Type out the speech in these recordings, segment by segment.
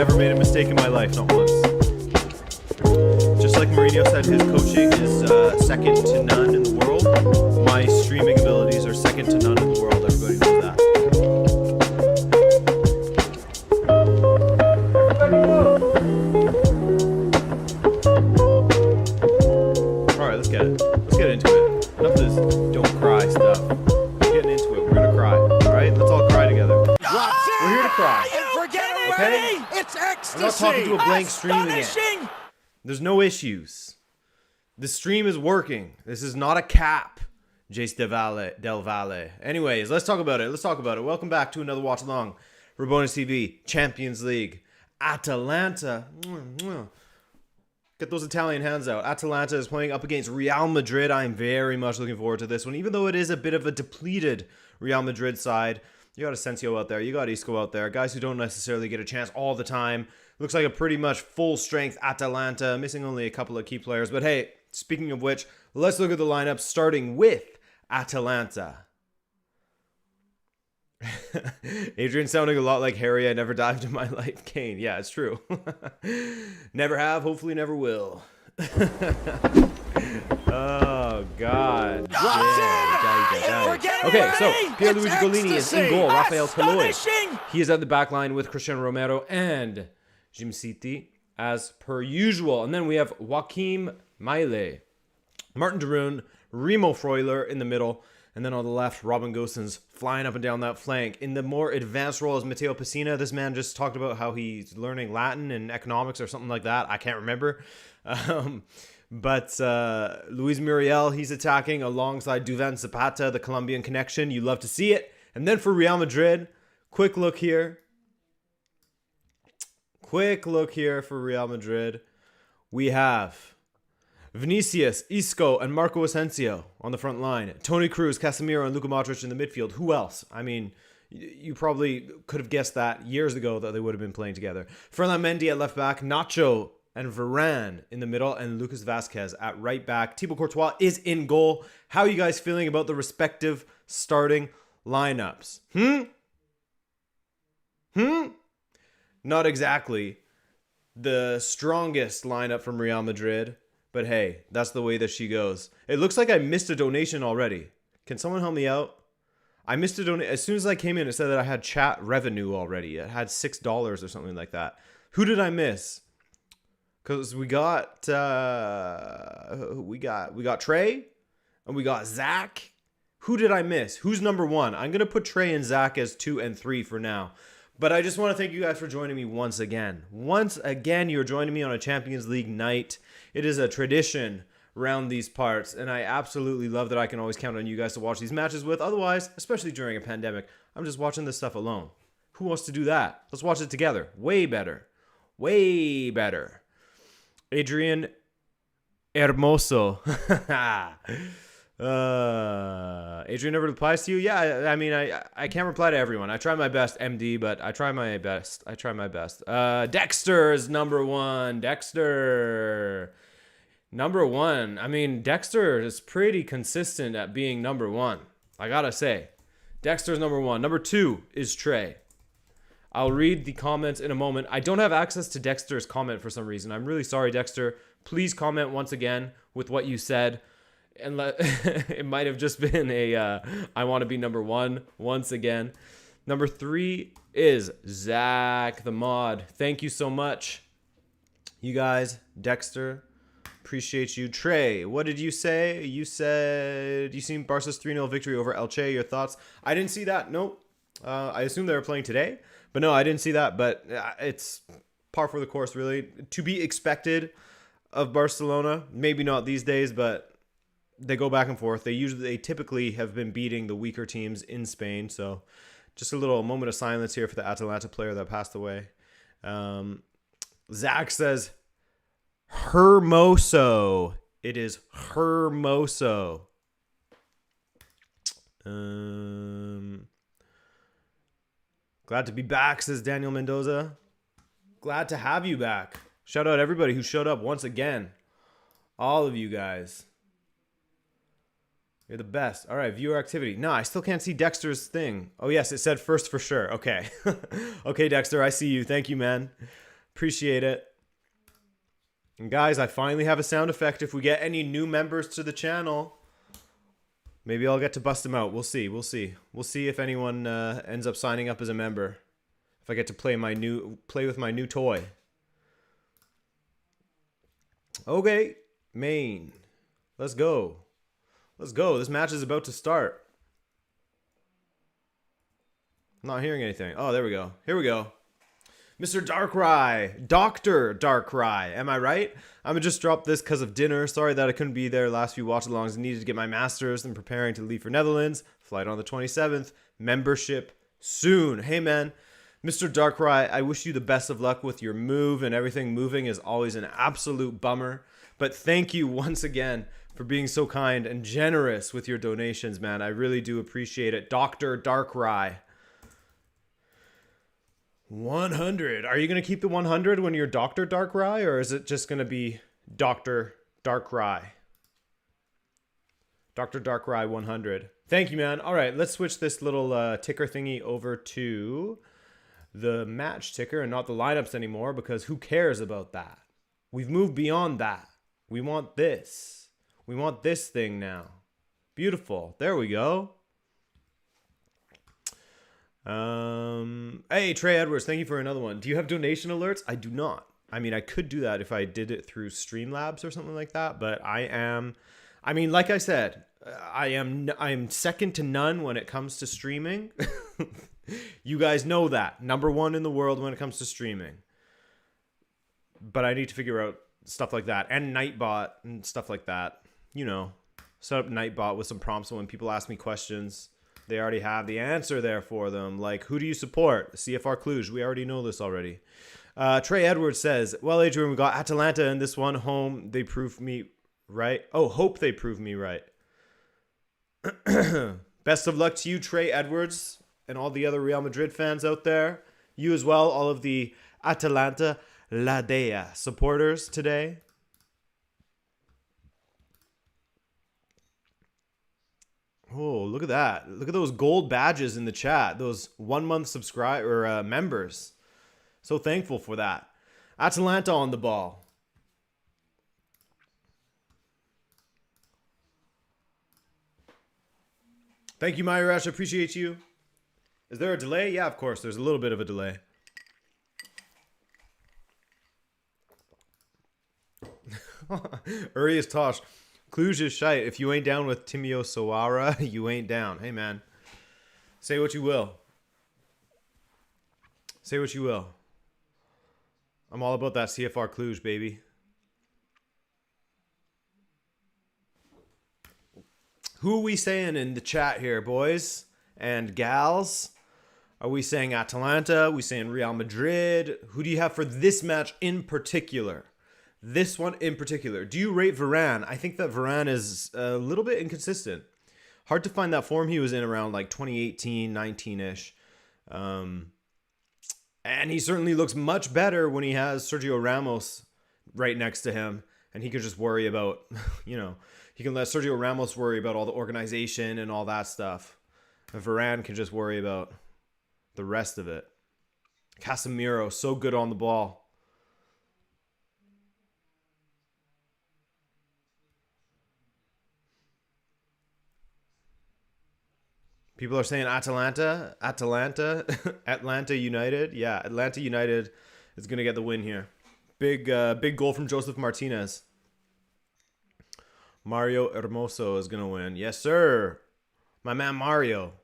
never made a mistake in my life, not once. Just like Mourinho said, his coaching is second to none in the world. My streaming abilities are second to none in the world. Everybody knows that. Alright, let's get it. Let's get into it. Enough of this don't cry stuff. We're getting into it. We're gonna cry. Alright? Let's all cry together. We're here to cry. Okay? It's ecstasy. I'm not talking to a blank stream again. There's no issues. The stream is working. This is not a cap. Jace Del Valle. Anyways, let's talk about it. Welcome back to another watch along for Bonus TV Champions League. Atalanta. Get those Italian hands out. Atalanta is playing up against Real Madrid. I'm very much looking forward to this one, even though it is a bit of a depleted Real Madrid side. You got Asensio out there. You got Isco out there. Guys who don't necessarily get a chance all the time. Looks like a pretty much full-strength Atalanta. Missing only a couple of key players. But hey, speaking of which, let's look at the lineup starting with Atalanta. Adrian sounding a lot like Harry. I never dived in my life. Kane. Yeah, it's true. Never have. Hopefully never will. Oh, God. Yeah. Okay, so Pierluigi Golini is in goal. Rafael Toloi. He is at the back line with Cristiano Romero and Jim City as per usual. And then we have Joaquim Maile, Martin Darun, Remo Freuler in the middle. And then on the left, Robin Gosens flying up and down that flank. In the more advanced role is Matteo Pessina. This man just talked about how he's learning Latin and economics or something like that. I can't remember. But Luis Muriel, he's attacking alongside Duvan Zapata, the Colombian connection. You love to see it. And then for Real Madrid, quick look here for Real Madrid. We have Vinicius, Isco, and Marco Asensio on the front line. Toni Kroos, Casemiro, and Luka Modric in the midfield. Who else? I mean, you probably could have guessed that years ago that they would have been playing together. Ferland Mendy at left back, Nacho and Varane in the middle, and Lucas Vazquez at right back. Thibaut Courtois is in goal. How are you guys feeling about the respective starting lineups? Not exactly the strongest lineup from Real Madrid, but hey, that's the way that she goes. It looks like I missed a donation already. Can someone help me out? I missed a donation. As soon as I came in, it said that I had chat revenue already. It had $6 or something like that. Who did I miss? Because we got Trey and we got Zach. Who did I miss? Who's number one? I'm going to put Trey and Zach as 2 and 3 for now. But I just want to thank you guys for joining me once again. Once again, you're joining me on a Champions League night. It is a tradition around these parts, and I absolutely love that I can always count on you guys to watch these matches with. Otherwise, especially during a pandemic, I'm just watching this stuff alone. Who wants to do that? Let's watch it together. Way better. Way better. Adrian Hermoso. Adrian never replies to you? Yeah, I mean, I can't reply to everyone. I try my best, MD, but I try my best. Dexter is number one. Dexter. Number one. I mean, Dexter is pretty consistent at being number one. I gotta say. Dexter's number one. Number two is Trey. I'll read the comments in a moment. I don't have access to Dexter's comment for some reason. I'm really sorry, Dexter. Please comment once again with what you said. And it might have just been a I want to be number one once again. Number 3 is Zach the Mod. Thank you so much. You guys, Dexter, appreciate you. Trey, what did you say? You said you seen Barca's 3-0 victory over Elche. Your thoughts? I didn't see that. Nope. I assume they were playing today. But no, I didn't see that. But it's par for the course, really. To be expected of Barcelona. Maybe not these days, but they go back and forth. They typically have been beating the weaker teams in Spain. So just a little moment of silence here for the Atalanta player that passed away. Zach says Hermoso. It is Hermoso. Glad to be back, says Daniel Mendoza. Glad to have you back. Shout out everybody who showed up once again. All of you guys. You're the best. All right, viewer activity. No, I still can't see Dexter's thing. Oh, yes, it said first for sure. Okay. Okay, Dexter, I see you. Thank you, man. Appreciate it. And guys, I finally have a sound effect. If we get any new members to the channel, maybe I'll get to bust them out. We'll see. We'll see. We'll see if anyone ends up signing up as a member. If I get to play with my new toy. Okay, main. Let's go. Let's go. This match is about to start. I'm not hearing anything. Oh, there we go. Here we go. Mr. Darkrai. Dr. Darkrai. Am I right? I'm going to just drop this because of dinner. Sorry that I couldn't be there last few watch-alongs. I needed to get my masters and preparing to leave for Netherlands. Flight on the 27th. Membership soon. Hey, man. Mr. Darkrai, I wish you the best of luck with your move, and everything moving is always an absolute bummer. But thank you once again for being so kind and generous with your donations, man. I really do appreciate it. Dr. Darkrai. 100. Are you going to keep the 100 when you're Dr. Darkrai, or is it just going to be Dr. Darkrai? Dr. Darkrai 100. Thank you, man. All right, let's switch this little ticker thingy over to the match ticker and not the lineups anymore, because who cares about that? We've moved beyond that. We want this. We want this thing now. Beautiful. There we go. Hey, Trey Edwards, thank you for another one. Do you have donation alerts? I do not. I mean, I could do that if I did it through Streamlabs or something like that, but like I said, I'm second to none when it comes to streaming. You guys know that. Number one in the world when it comes to streaming. But I need to figure out stuff like that, and Nightbot and stuff like that. You know, set up Nightbot with some prompts, so when people ask me questions, they already have the answer there for them. Like, who do you support? CFR Cluj. We already know this already. Trey Edwards says, well, Adrian, we got Atalanta in this one. Home, they proved me right. Oh, hope they prove me right. Best of luck to you, Trey Edwards, and all the other Real Madrid fans out there. You as well, all of the Atalanta La Dea supporters today. Oh, look at that. Look at those gold badges in the chat. Those 1 month subscriber members. So thankful for that. Atalanta on the ball. Thank you, Myrash. I appreciate you. Is there a delay? Yeah, of course. There's a little bit of a delay. Urias Tosh. Cluj is shite. If you ain't down with Timio Sawara, you ain't down. Hey, man. Say what you will. Say what you will. I'm all about that CFR Cluj, baby. Who are we saying in the chat here, boys and gals? Are we saying Atalanta? Are we saying Real Madrid? Who do you have for this match in particular? This one in particular. Do you rate Varane? I think that Varane is a little bit inconsistent. Hard to find that form he was in around like 2018, 19-ish. And he certainly looks much better when he has Sergio Ramos right next to him. And he could just worry about, you know, he can let Sergio Ramos worry about all the organization and all that stuff. And Varane can just worry about the rest of it. Casemiro, so good on the ball. People are saying Atalanta, Atlanta United. Yeah, Atlanta United is going to get the win here. Big goal from Joseph Martinez. Mario Hermoso is going to win. Yes, sir. My man Mario.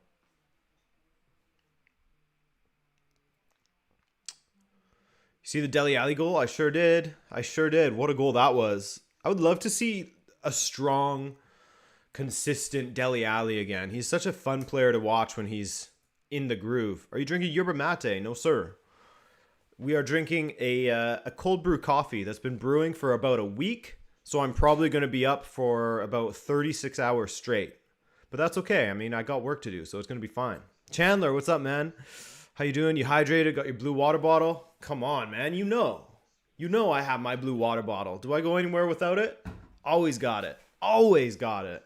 You see the Dele Alli goal? I sure did. I sure did. What a goal that was. I would love to see a strong, consistent Dele Alli again. He's such a fun player to watch when he's in the groove. Are you drinking yerba mate? No, sir. We are drinking a cold brew coffee that's been brewing for about a week. So I'm probably going to be up for about 36 hours straight. But that's okay. I mean, I got work to do, so it's going to be fine. Chandler, what's up, man? How you doing? You hydrated? Got your blue water bottle? Come on, man. You know I have my blue water bottle. Do I go anywhere without it? Always got it. Always got it.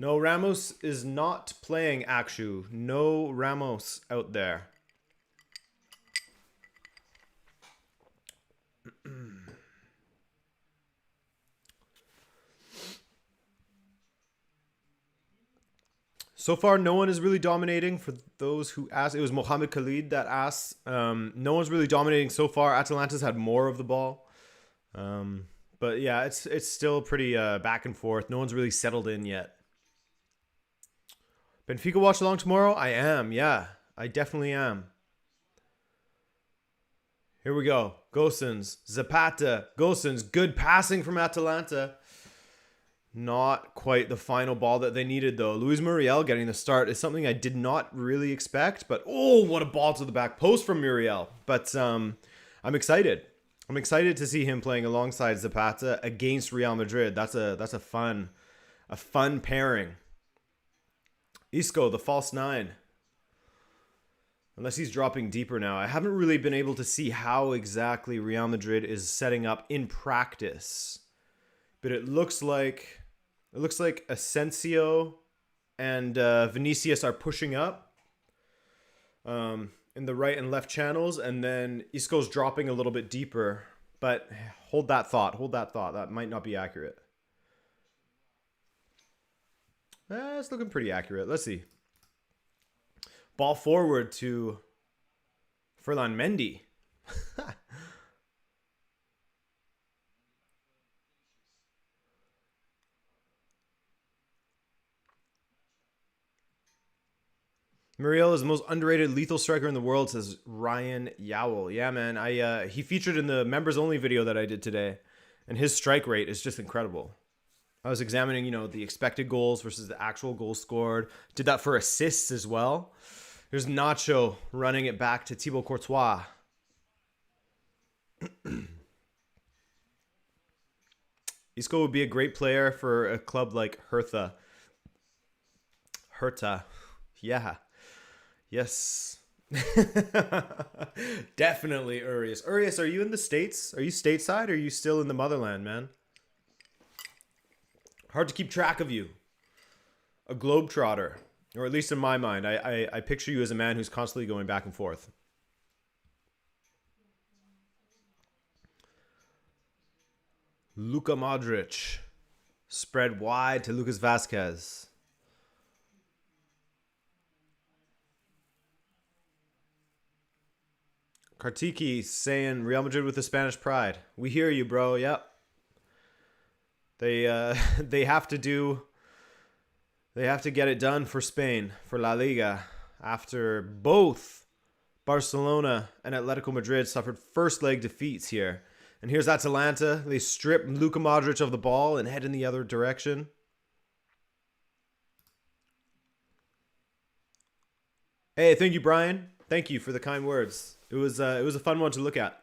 No, Ramos is not playing Akshu. No Ramos out there. So far, no one is really dominating. For those who asked, it was Mohamed Khalid that asked. No one's really dominating so far. Atalanta's had more of the ball. But yeah, it's still pretty back and forth. No one's really settled in yet. Benfica Watchalong tomorrow? I am, yeah. I definitely am. Here we go. Gosens, Zapata, Gosens. Good passing from Atalanta. Not quite the final ball that they needed, though. Luis Muriel getting the start is something I did not really expect. But, oh, what a ball to the back post from Muriel. But I'm excited. I'm excited to see him playing alongside Zapata against Real Madrid. That's a fun pairing. Isco, the false nine. Unless he's dropping deeper now. I haven't really been able to see how exactly Real Madrid is setting up in practice. But it looks like Asensio and Vinicius are pushing up in the right and left channels, and then Isco's dropping a little bit deeper. But hold that thought. That might not be accurate. It's looking pretty accurate. Let's see. Ball forward to Ferland Mendy. Muriel is the most underrated lethal striker in the world, says Ryan Yowell. Yeah, man. He featured in the members only video that I did today, and his strike rate is just incredible. I was examining, the expected goals versus the actual goals scored. Did that for assists as well. There's Nacho running it back to Thibaut Courtois. Isco would be a great player for a club like Hertha. Yeah. Yes. Definitely Urias. Urias, are you in the States? Are you stateside or are you still in the motherland, man? Hard to keep track of you. A globetrotter. Or at least in my mind. I picture you as a man who's constantly going back and forth. Luka Modric. Spread wide to Lucas Vazquez. Kartiki saying Real Madrid with the Spanish pride. We hear you, bro. Yep. They have to get it done for Spain, for La Liga, after both Barcelona and Atletico Madrid suffered first leg defeats here. And here's Atalanta. They strip Luka Modric of the ball and head in the other direction. Hey, thank you, Brian. Thank you for the kind words. It was a fun one to look at.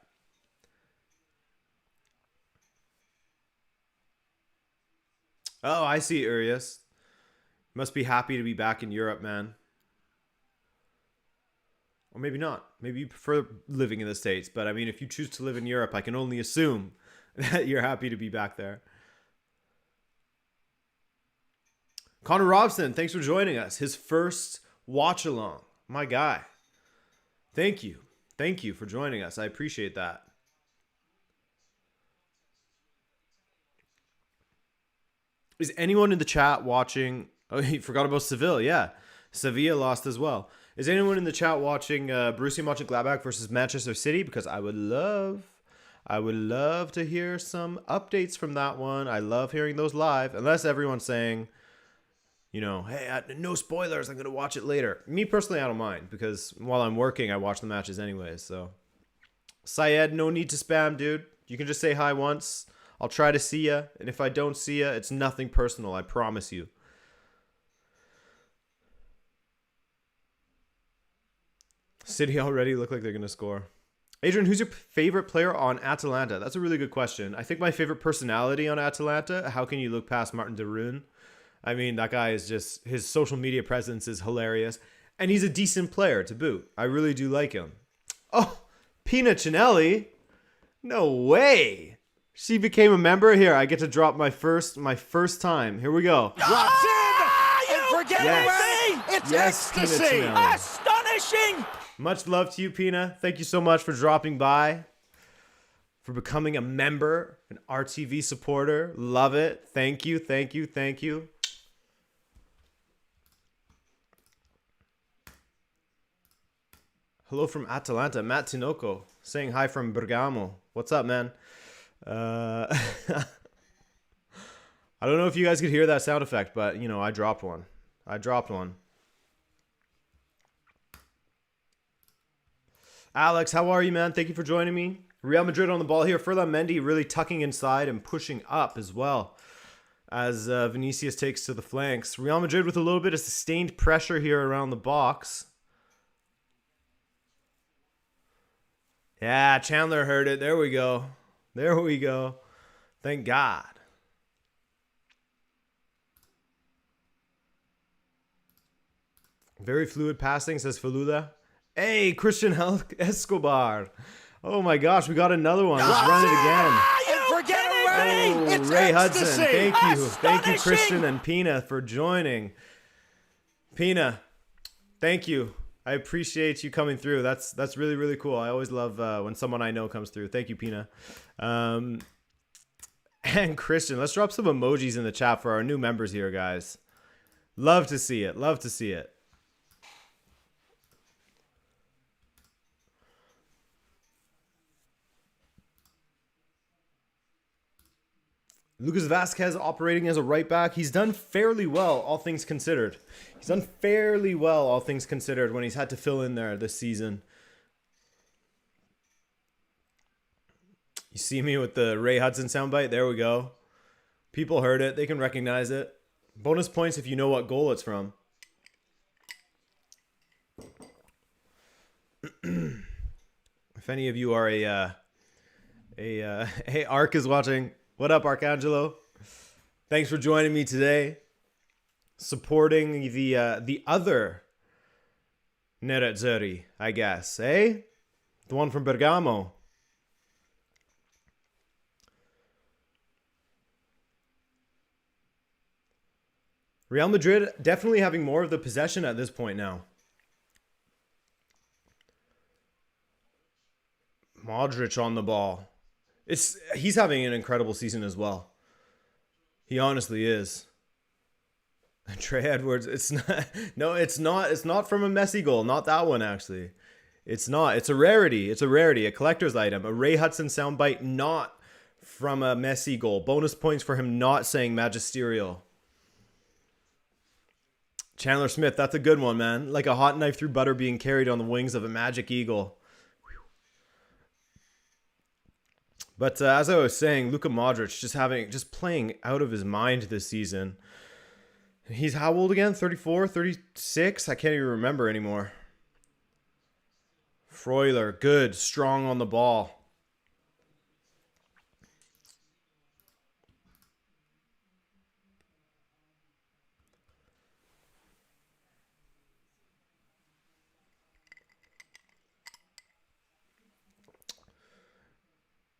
Oh, I see, Urias. Must be happy to be back in Europe, man. Or maybe not. Maybe you prefer living in the States. But I mean, if you choose to live in Europe, I can only assume that you're happy to be back there. Connor Robson, thanks for joining us. His first watch along. My guy. Thank you. Thank you for joining us. I appreciate that. Is anyone in the chat watching? Oh, he forgot about Seville. Yeah. Sevilla lost as well. Is anyone in the chat watching Borussia Mönchengladbach versus Manchester City? Because I would love to hear some updates from that one. I love hearing those live. Unless everyone's saying, hey, no spoilers. I'm going to watch it later. Me personally, I don't mind. Because while I'm working, I watch the matches anyways. So, Syed, no need to spam, dude. You can just say hi once. I'll try to see ya. And if I don't see ya, it's nothing personal. I promise you. City already look like they're going to score. Adrian, who's your favorite player on Atalanta? That's a really good question. I think my favorite personality on Atalanta, how can you look past Martin de Roon? I mean, that guy is just, his social media presence is hilarious. And he's a decent player to boot. I really do like him. Oh, Pina Cinelli? No way. She became a member. Here, I get to drop my first time. Here we go. Drops in! forget Yes. away! It's Yes, Pina ecstasy! Tonelli. Astonishing! Much love to you, Pina. Thank you so much for dropping by, for becoming a member, an RTV supporter. Love it. Thank you, thank you, thank you. Hello from Atalanta, Matt Tinoco, saying hi from Bergamo. What's up, man? I don't know if you guys could hear that sound effect, but, you know, I dropped one. Alex, how are you, man? Thank you for joining me. Real Madrid on the ball here. Ferland Mendy really tucking inside and pushing up as well as Vinicius takes to the flanks. Real Madrid with a little bit of sustained pressure here around the box. Yeah, Chandler heard it. There we go. There we go. Thank God. Very fluid passing, says Falula. Hey, Christian Escobar. Oh my gosh, we got another one. Let's run it again. Forget away! Oh, It's Ray ecstasy! Hudson. Thank you. Thank you, Astonishing! Christian and Pina, for joining. Pina, thank you. I appreciate you coming through. That's really, really cool. I always love when someone I know comes through. Thank you, Pina. And Christian, let's drop some emojis in the chat for our new members here, guys. Love to see it. Love to see it. Lucas Vasquez operating as a right back. He's done fairly well, all things considered. When he's had to fill in there this season. You see me with the Ray Hudson soundbite? There we go. People heard it. They can recognize it. Bonus points if you know what goal it's from. If any of you are hey, Ark is watching. What up, Arcangelo? Thanks for joining me today. Supporting the other Nerazzurri, I guess, eh? The one from Bergamo. Real Madrid definitely having more of the possession at this point now. Modric on the ball. He's having an incredible season as well. He honestly is. Trey Edwards, it's not from a Messi goal. Not that one, actually. It's not. It's a rarity. A collector's item. A Ray Hudson soundbite, not from a Messi goal. Bonus points for him not saying magisterial. Chandler Smith, that's a good one, man. Like a hot knife through butter being carried on the wings of a magic eagle. But as I was saying, Luka Modric just playing out of his mind this season. He's how old again? 34, 36? I can't even remember anymore. Freuler, good, strong on the ball.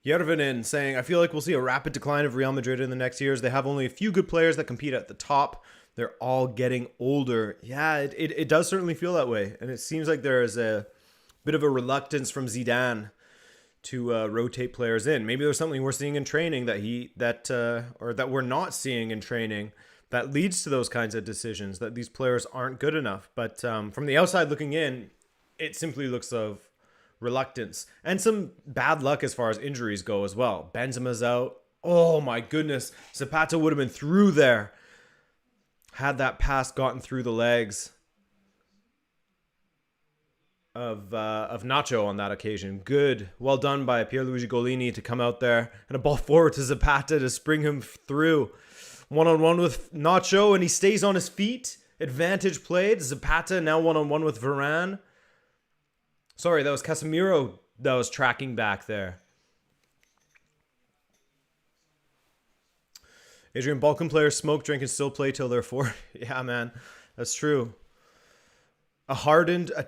Yervinin saying, I feel like we'll see a rapid decline of Real Madrid in the next years. They have only a few good players that compete at the top. They're all getting older. Yeah, it does certainly feel that way. And it seems like there is a bit of a reluctance from Zidane to rotate players in. Maybe there's something we're seeing in training that we're not seeing in training that leads to those kinds of decisions, that these players aren't good enough. But from the outside looking in, it simply looks of reluctance and some bad luck as far as injuries go as well. Benzema's out. Oh my goodness. Zapata would have been through there had that pass gotten through the legs of Nacho on that occasion. Good. Well done by Pierluigi Golini to come out there and a ball forward to Zapata to spring him through. One-on-one with Nacho and he stays on his feet. Advantage played. Zapata now one-on-one with Varane. Sorry, that was Casemiro that was tracking back there. Adrian, Balkan players smoke, drink, and still play till they're 40. Yeah, man. That's true. A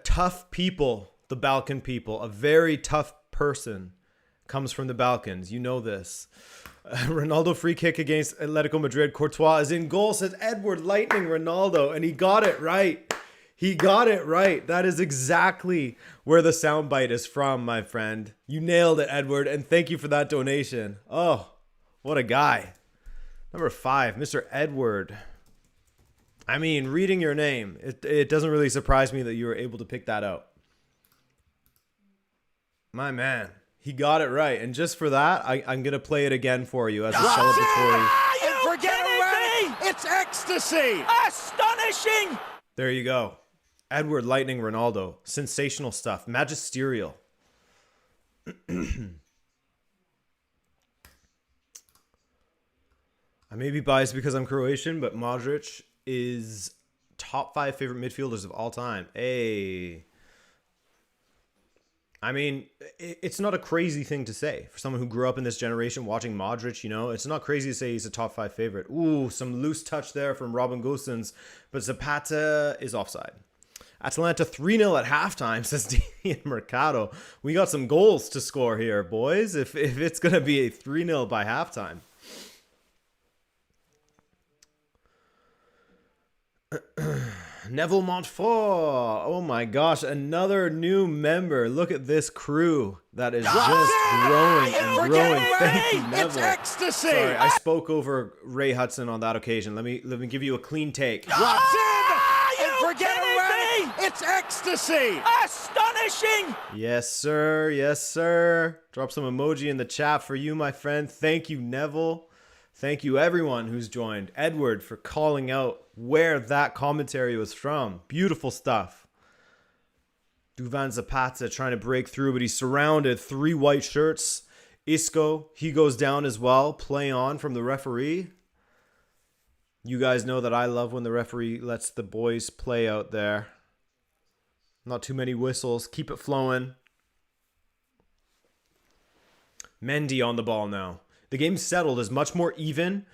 tough people, the Balkan people. A very tough person comes from the Balkans. You know this. Ronaldo free kick against Atletico Madrid. Courtois is in goal, says Edward, lightning Ronaldo. And he got it right. He got it right. That is exactly where the soundbite is from, my friend. You nailed it, Edward. And thank you for that donation. Oh, what a guy. Number 5, Mr. Edward. I mean, reading your name, it doesn't really surprise me that you were able to pick that out. My man, he got it right. And just for that, I'm going to play it again for you as a celebratory. And forget away! It's ecstasy! Astonishing! There you go. Edward Lightning Ronaldo. Sensational stuff. Magisterial. I may be biased because I'm Croatian, but Modric is top 5 favorite midfielders of all time. Hey. I mean, it's not a crazy thing to say. For someone who grew up in this generation watching Modric, you know, it's not crazy to say he's a top 5 favorite. Ooh, some loose touch there from Robin Gosens, but Zapata is offside. Atalanta 3-0 at halftime, says Ian Mercado. We got some goals to score here, boys, if it's going to be a 3-0 by halftime. Neville Montfort. Oh my gosh, another new member. Look at this crew that is just growing and growing. Thank you, Neville. It's ecstasy. Sorry, I spoke over Ray Hudson on that occasion. Let me give you a clean take. And forget away! It's ecstasy! Astonishing! Yes, sir. Yes, sir. Drop some emoji in the chat for you, my friend. Thank you, Neville. Thank you, everyone who's joined. Edward for calling out where that commentary was from. Beautiful stuff. Duvan Zapata trying to break through, but he's surrounded. 3 white shirts. Isco, he goes down as well. Play on from the referee. You guys know that I love when the referee lets the boys play out there. Not too many whistles. Keep it flowing. Mendy on the ball now. The game settled is much more even,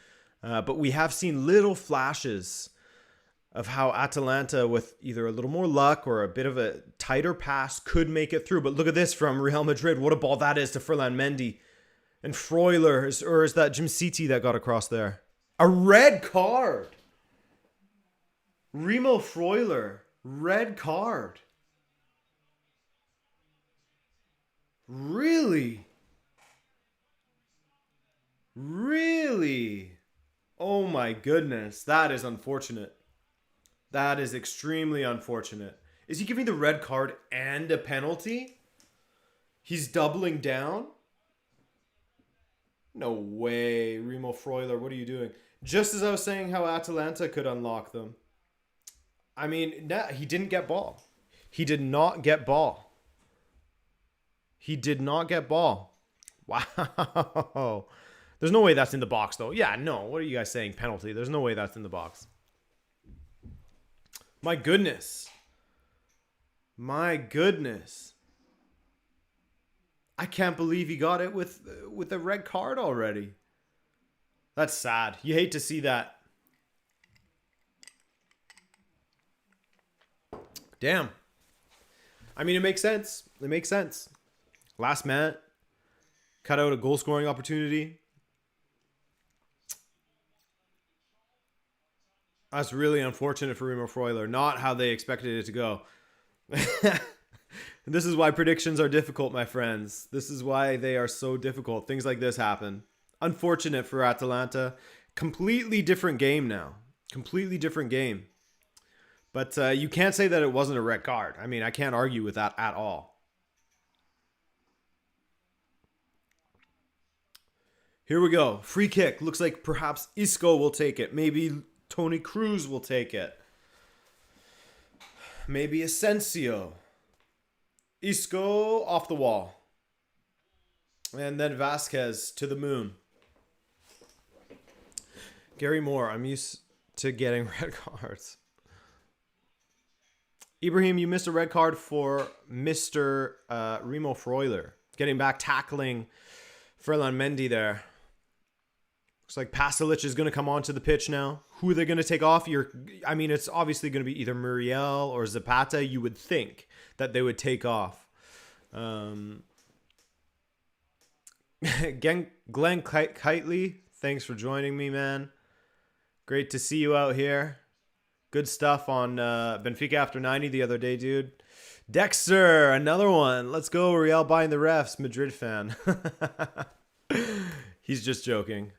but we have seen little flashes of how Atalanta, with either a little more luck or a bit of a tighter pass, could make it through. But look at this from Real Madrid. What a ball that is to Ferland Mendy. And Freuler, or is that Jim Citi that got across there? A red card. Remo Freuler, red card. Really? Really? Oh my goodness. That is unfortunate. That is extremely unfortunate. Is he giving the red card and a penalty? He's doubling down? No way. Remo Freuler, what are you doing? Just as I was saying how Atalanta could unlock them. I mean, he didn't get ball. He did not get ball. He did not get ball. Wow. There's no way that's in the box, though. Yeah, no. What are you guys saying? Penalty. There's no way that's in the box. My goodness. My goodness. I can't believe he got it with a red card already. That's sad. You hate to see that. Damn. I mean, it makes sense. It makes sense. Last minute. Cut out a goal-scoring opportunity. That's really unfortunate for Remo Freuler. Not how they expected it to go. This is why predictions are difficult, my friends. This is why they are so difficult. Things like this happen. Unfortunate for Atalanta. Completely different game now. Completely different game. But you can't say that it wasn't a red card. I mean, I can't argue with that at all. Here we go. Free kick. Looks like perhaps Isco will take it. Maybe Tony Cruz will take it. Maybe Asensio. Isco off the wall. And then Vasquez to the moon. Gary Moore, I'm used to getting red cards. Ibrahim, you missed a red card for Mr. Remo Freuler. Getting back, tackling Ferland Mendy there. Looks like Pasalic is going to come onto the pitch now. Who are they going to take off? I mean, it's obviously going to be either Muriel or Zapata. You would think that they would take off. Glenn Kitely, thanks for joining me, man. Great to see you out here. Good stuff on Benfica after 90 the other day, dude. Dexter, another one. Let's go. Real buying the refs. Madrid fan. He's just joking.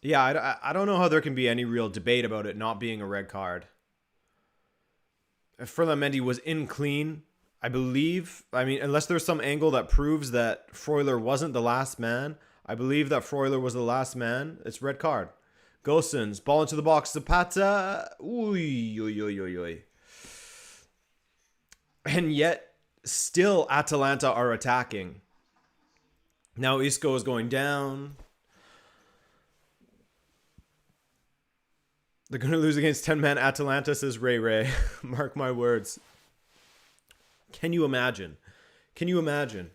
Yeah, I don't know how there can be any real debate about it not being a red card. If Ferland Mendy was in clean, I believe, I mean, unless there's some angle that proves that Freuler wasn't the last man, I believe that Freuler was the last man. It's red card. Gosens, ball into the box. Zapata. Oy. And yet, still Atalanta are attacking. Now Isco is going down. They're going to lose against 10-man Atalanta, says Ray Ray. Mark my words. Can you imagine? Can you imagine?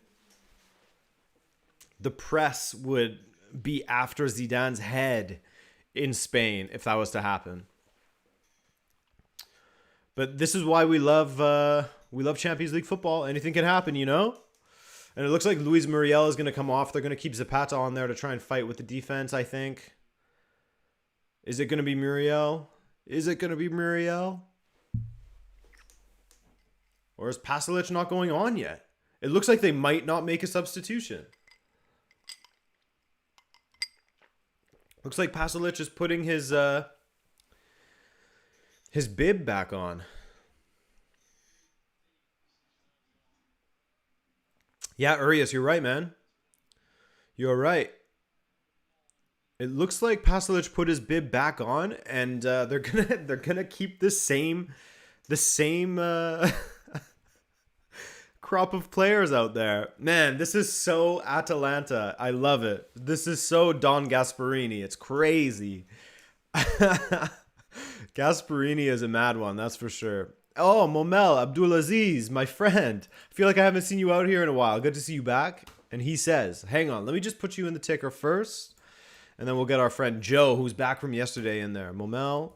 The press would be after Zidane's head in Spain if that was to happen. But this is why we love Champions League football. Anything can happen, you know? And it looks like Luis Muriel is going to come off. They're going to keep Zapata on there to try and fight with the defense, I think. Is it going to be Muriel? Is it going to be Muriel? Or is Pasalic not going on yet? It looks like they might not make a substitution. Looks like Pasalic is putting his bib back on. Yeah, Urias, you're right, man. You're right. It looks like Pasalic put his bib back on, and they're gonna keep the same crop of players out there. Man, this is so Atalanta. I love it. This is so Don Gasperini. It's crazy. Gasperini is a mad one, that's for sure. Oh, Momel Abdulaziz, my friend. I feel like I haven't seen you out here in a while. Good to see you back. And he says, hang on, let me just put you in the ticker first. And then we'll get our friend Joe, who's back from yesterday, in there. Momel.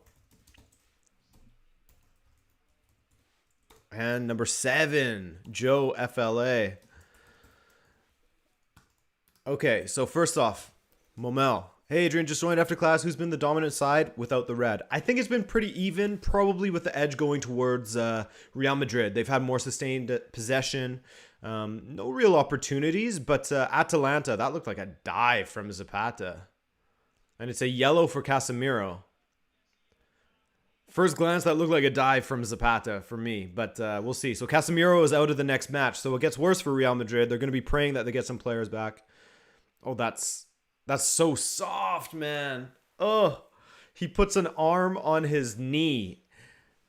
And number 7, Joe FLA. Okay, so first off, Momel. Hey, Adrian, just joined after class. Who's been the dominant side without the red? I think it's been pretty even, probably with the edge going towards Real Madrid. They've had more sustained possession. No real opportunities, but Atalanta, that looked like a dive from Zapata. And it's a yellow for Casemiro. First glance, that looked like a dive from Zapata for me, but we'll see. So Casemiro is out of the next match, so it gets worse for Real Madrid. They're going to be praying that they get some players back. Oh, that's so soft, man. Oh, he puts an arm on his knee.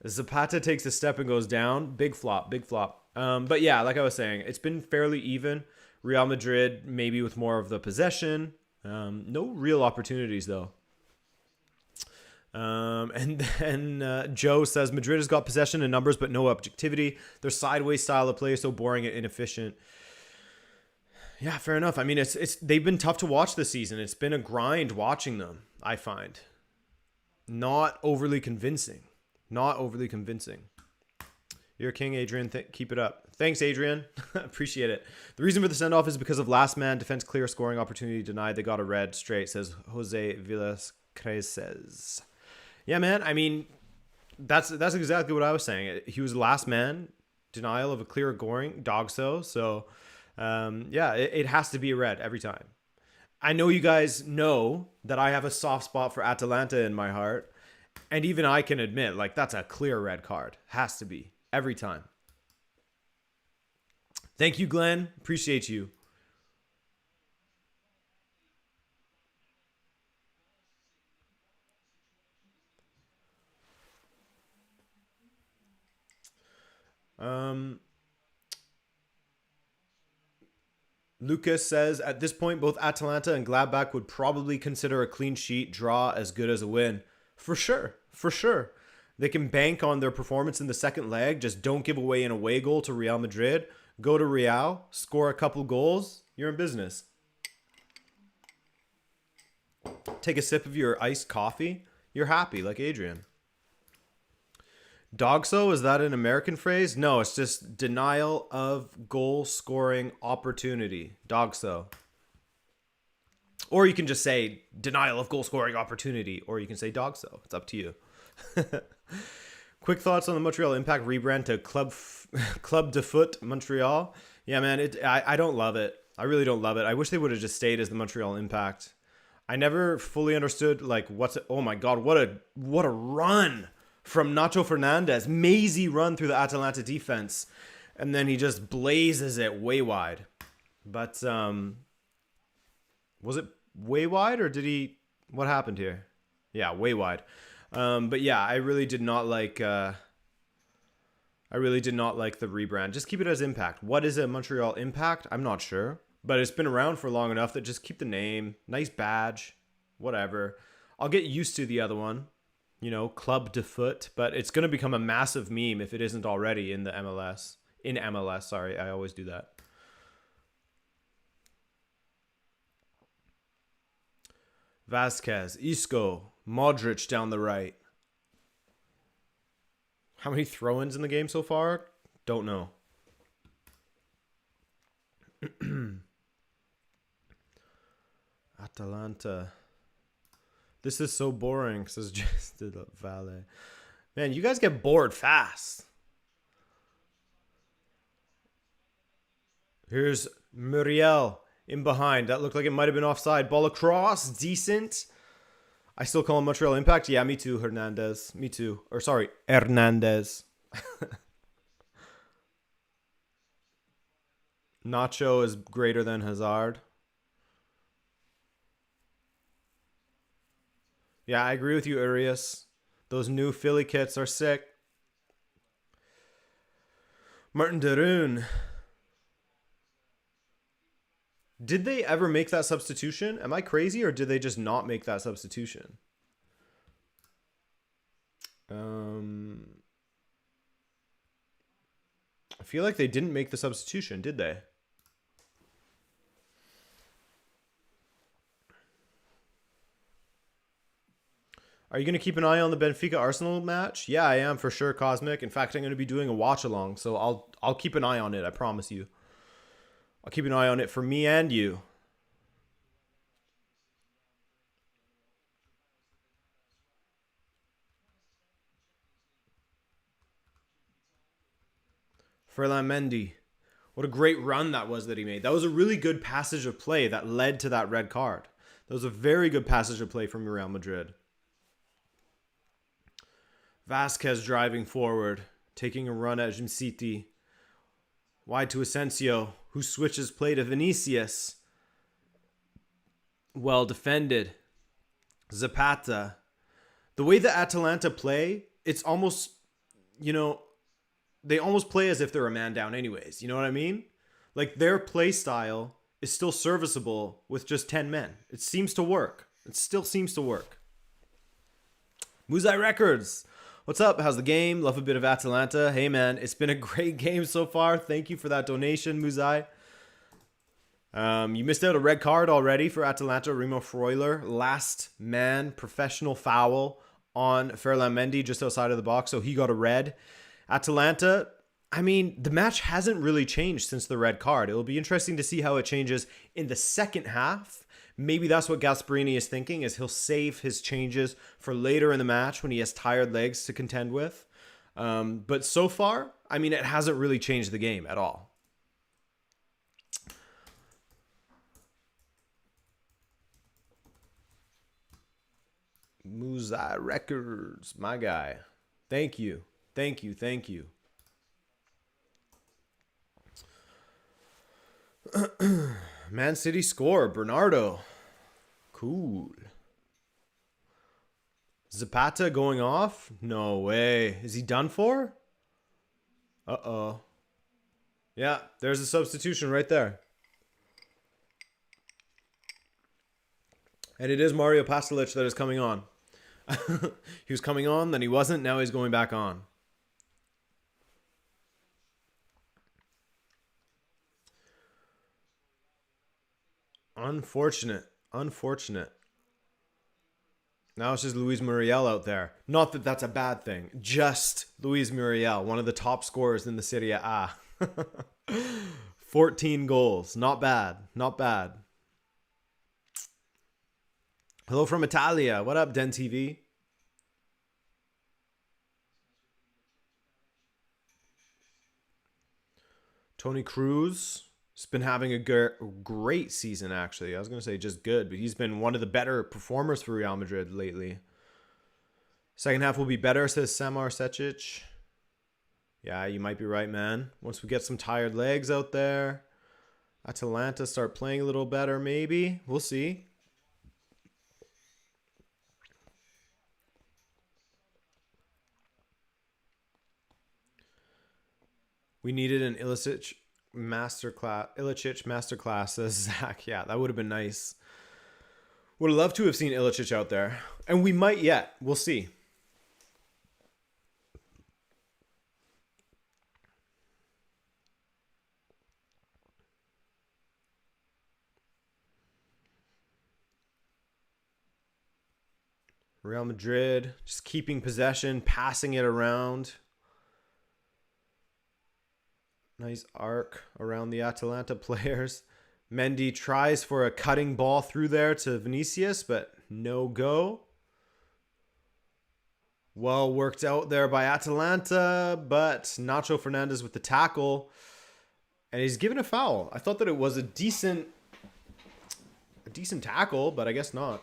Zapata takes a step and goes down. Big flop, big flop. But yeah, like I was saying, it's been fairly even. Real Madrid maybe with more of the possession. No real opportunities, though. And then Joe says, Madrid has got possession and numbers, but no objectivity. Their sideways style of play is so boring and inefficient. Yeah, fair enough. I mean, they've been tough to watch this season. It's been a grind watching them, I find. Not overly convincing. Not overly convincing. You're king, Adrian. Keep it up. Thanks, Adrian. Appreciate it. The reason for the send-off is because of last man defense clear scoring opportunity denied. They got a red straight, says Jose Villas Creces. Yeah, man. I mean, that's exactly what I was saying. He was last man, denial of a clear scoring, dogso. So, yeah, it has to be a red every time. I know you guys know that I have a soft spot for Atalanta in my heart. And even I can admit, like, that's a clear red card. Has to be. Every time. Thank you, Glenn. Appreciate you. Lucas says, at this point, both Atalanta and Gladbach would probably consider a clean sheet draw as good as a win. For sure. For sure. They can bank on their performance in the second leg. Just don't give away an away goal to Real Madrid. Go to Real, score a couple goals. You're in business. take a sip of your iced coffee, you're happy, like Adrian. Dogso, is that an American phrase? No, it's just denial of goal scoring opportunity. Dogso. Or you can just say denial of goal scoring opportunity, or you can say dogso. It's up to you. Quick thoughts on the Montreal Impact rebrand to Club de Foot Montreal. Yeah, man, I don't love it. I really don't love it. I wish they would have just stayed as the Montreal Impact. I never fully understood like oh my god, what a run from Nacho Fernandez. Mazy run through the Atalanta defense, and then he just blazes it way wide. But was it way wide, or did he? What happened here? Yeah, way wide. But yeah, I really did not like. I really did not like the rebrand. Just keep it as Impact. What is a Montreal Impact? I'm not sure, but it's been around for long enough that just keep the name. Nice badge, whatever. I'll get used to the other one. You know, Club de Foot, but it's going to become a massive meme if it isn't already in the MLS. In MLS, sorry, I always do that. Vasquez, Isco, Modric down the right. How many throw-ins in the game so far? Don't know. Atalanta. This is so boring, says just the Valet. Man, you guys get bored fast. Here's Muriel in behind. That looked like it might have been offside. Ball across. Decent. I still call him Montreal Impact. Yeah, me too, Hernandez. Me too. Or sorry, Hernandez. Nacho is greater than Hazard. Yeah, I agree with you, Urias. Those new Philly kits are sick. Martin Deroon. Did they ever make that substitution? Am I crazy, or did they just not make that substitution? I feel like they didn't make the substitution, did they? Are you going to keep an eye on the Benfica Arsenal match? Yeah, I am for sure, Cosmic. In fact, I'm going to be doing a watch along, so I'll keep an eye on it, I promise you. I'll keep an eye on it for me and you. Ferland Mendy. What a great run that was that he made. That was a really good passage of play that led to that red card. That was a very good passage of play from Real Madrid. Vasquez driving forward, taking a run at Jimciti. Wide to Asensio, who switches play to Vinicius. Well defended. Zapata. The way that Atalanta play, it's almost, they almost play as if they're a man down anyways. You know what I mean? Like, their play style is still serviceable with just 10 men. It seems to work. It still seems to work. Muzai Records. What's up? How's the game? Love a bit of Atalanta. Hey, man, it's been a great game so far. Thank you for that donation, Muzai. You missed out a red card already for Atalanta. Remo Freuler, last man, professional foul on Ferland Mendy just outside of the box, so he got a red. Atalanta, I mean, the match hasn't really changed since the red card. It'll be interesting to see how it changes in the second half. Maybe that's what Gasperini is thinking, is he'll save his changes for later in the match when he has tired legs to contend with. But so far, I mean, it hasn't really changed the game at all. Muzai Records, my guy. Thank you. Thank you. Thank you. Man City score. Bernardo. Cool. Zapata going off? No way. Is he done for? Uh-oh. Yeah, there's a substitution right there. And it is Mario Pasalic that is coming on. He was coming on, then he wasn't. Now he's going back on. Unfortunate. Unfortunate. Now it's just Luis Muriel out there. Not that that's a bad thing. Just Luis Muriel, one of the top scorers in the Serie A. 14 goals. Not bad. Not bad. Hello from Italia. What up, Den TV? Tony Cruz has been having a great season, actually. I was going to say just good, but he's been one of the better performers for Real Madrid lately. Second half will be better, says Samar Secic. Yeah, you might be right, man. Once we get some tired legs out there, Atalanta start playing a little better, maybe. We'll see. We needed an Ilicic masterclass, says Zach. Yeah, that would have been nice. Would have loved to have seen Ilicic out there. And we might yet. We'll see. Real Madrid just keeping possession, passing it around. Nice arc around the Atalanta players. Mendy tries for a cutting ball through there to Vinicius, but no go. Well worked out there by Atalanta, but Nacho Fernandez with the tackle. And he's given a foul. I thought that it was a decent tackle, but I guess not.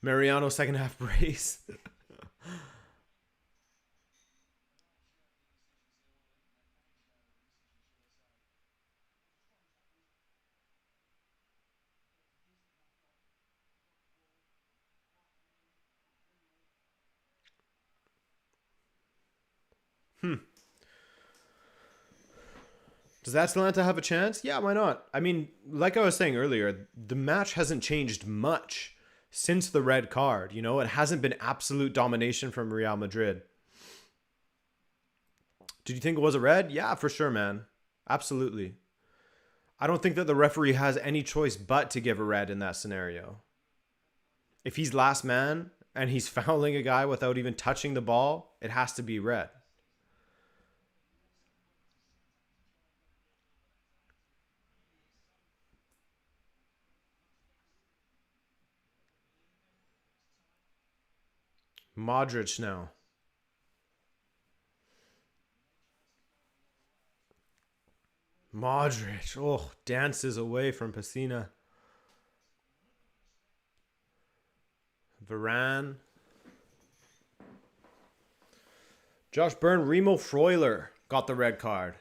Mariano second half brace. Does Atalanta have a chance? Yeah, why not? I mean, like I was saying earlier, the match hasn't changed much since the red card. You know, it hasn't been absolute domination from Real Madrid. Did you think it was a red? Yeah, for sure, man. Absolutely. I don't think that the referee has any choice but to give a red in that scenario. If he's last man and he's fouling a guy without even touching the ball, it has to be red. Modric now. Modric. Oh, dances away from Pessina. Varane. Josh Byrne, Remo Freuler got the red card.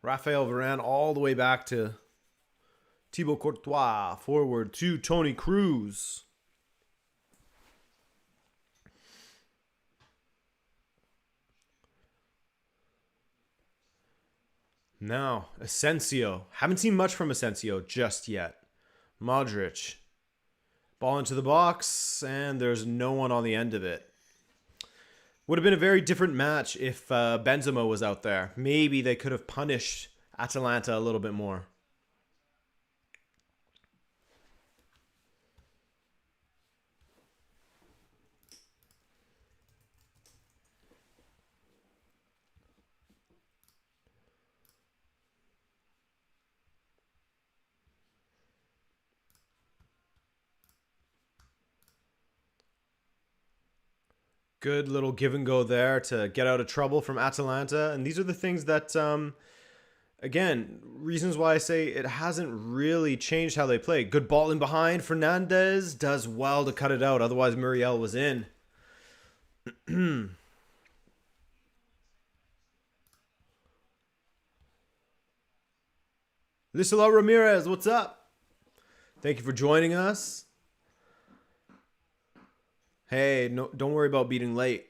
Raphael Varane all the way back to Thibaut Courtois. Forward to Tony Cruz. Now, Asensio. Haven't seen much from Asensio just yet. Modric. Ball into the box, and there's no one on the end of it. Would have been a very different match if Benzema was out there. Maybe they could have punished Atalanta a little bit more. Good little give and go there to get out of trouble from Atalanta. And these are the things that, again, reasons why I say it hasn't really changed how they play. Good ball in behind. Fernandez does well to cut it out. Otherwise, Muriel was in. Lisela Ramirez, what's up? Thank you for joining us. Hey, no, don't worry about beating late.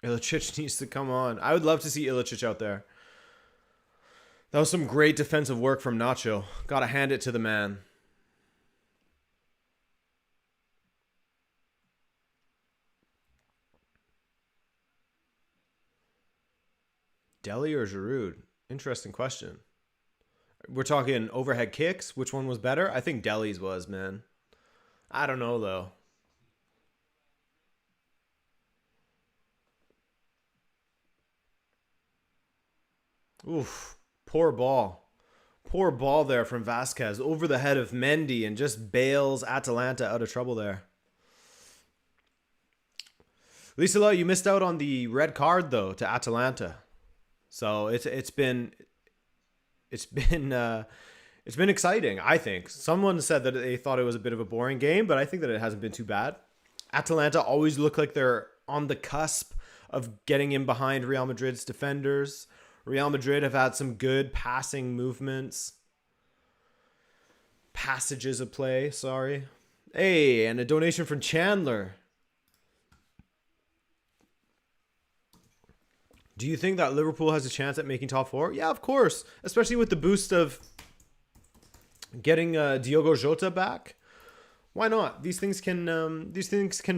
Ilicic needs to come on. I would love to see Ilicic out there. That was some great defensive work from Nacho. Gotta hand it to the man. Dele or Giroud? Interesting question. We're talking overhead kicks. Which one was better? I think Dele's was, man. I don't know, though. Oof. Poor ball. Poor ball there from Vasquez over the head of Mendy and just bails Atalanta out of trouble there. Lisa, you missed out on the red card, though, to Atalanta. So it's been exciting, I think. Someone said that they thought it was a bit of a boring game, but I think that it hasn't been too bad. Atalanta always look like they're on the cusp of getting in behind Real Madrid's defenders. Real Madrid have had some good passing movements. Passages of play, sorry. Hey, and a donation from Chandler. Do you think that Liverpool has a chance at making top four? Yeah, of course. Especially with the boost of getting Diogo Jota back. Why not? These things can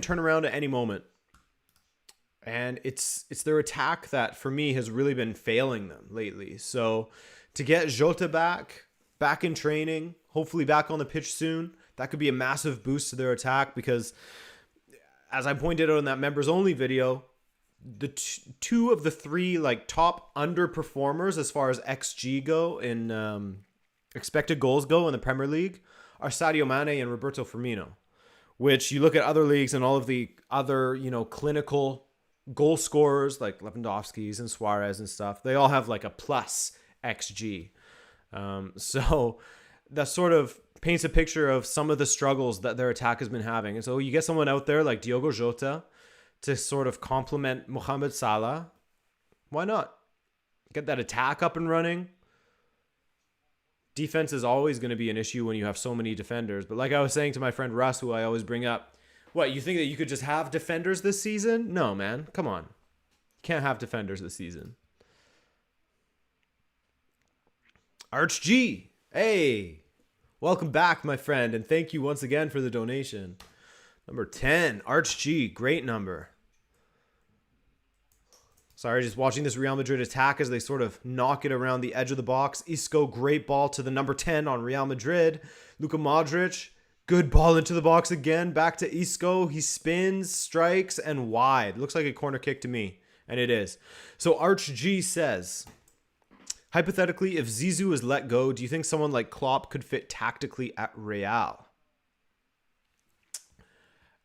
turn around at any moment. And it's their attack that, for me, has really been failing them lately. So to get Jota back in training, hopefully back on the pitch soon, that could be a massive boost to their attack because, as I pointed out in that members-only video, the two of the three top underperformers as far as XG go in expected goals go in the Premier League are Sadio Mane and Roberto Firmino, which you look at other leagues and all of the other, clinical goal scorers like Lewandowski's and Suarez and stuff, they all have a plus XG. So that sort of paints a picture of some of the struggles that their attack has been having. And so you get someone out there like Diogo Jota to sort of complement Mohamed Salah. Why not? Get that attack up and running. Defense is always going to be an issue when you have so many defenders. But like I was saying to my friend Russ, who I always bring up, what, you think that you could just have defenders this season? No, man. Come on. You can't have defenders this season. Arch G. Hey. Welcome back, my friend. And thank you once again for the donation. Number 10, Arch G, great number. Sorry, just watching this Real Madrid attack as they sort of knock it around the edge of the box. Isco, great ball to the number 10 on Real Madrid. Luka Modric, good ball into the box again. Back to Isco. He spins, strikes, and wide. Looks like a corner kick to me, and it is. So Arch G says, hypothetically, if Zizou is let go, do you think someone like Klopp could fit tactically at Real?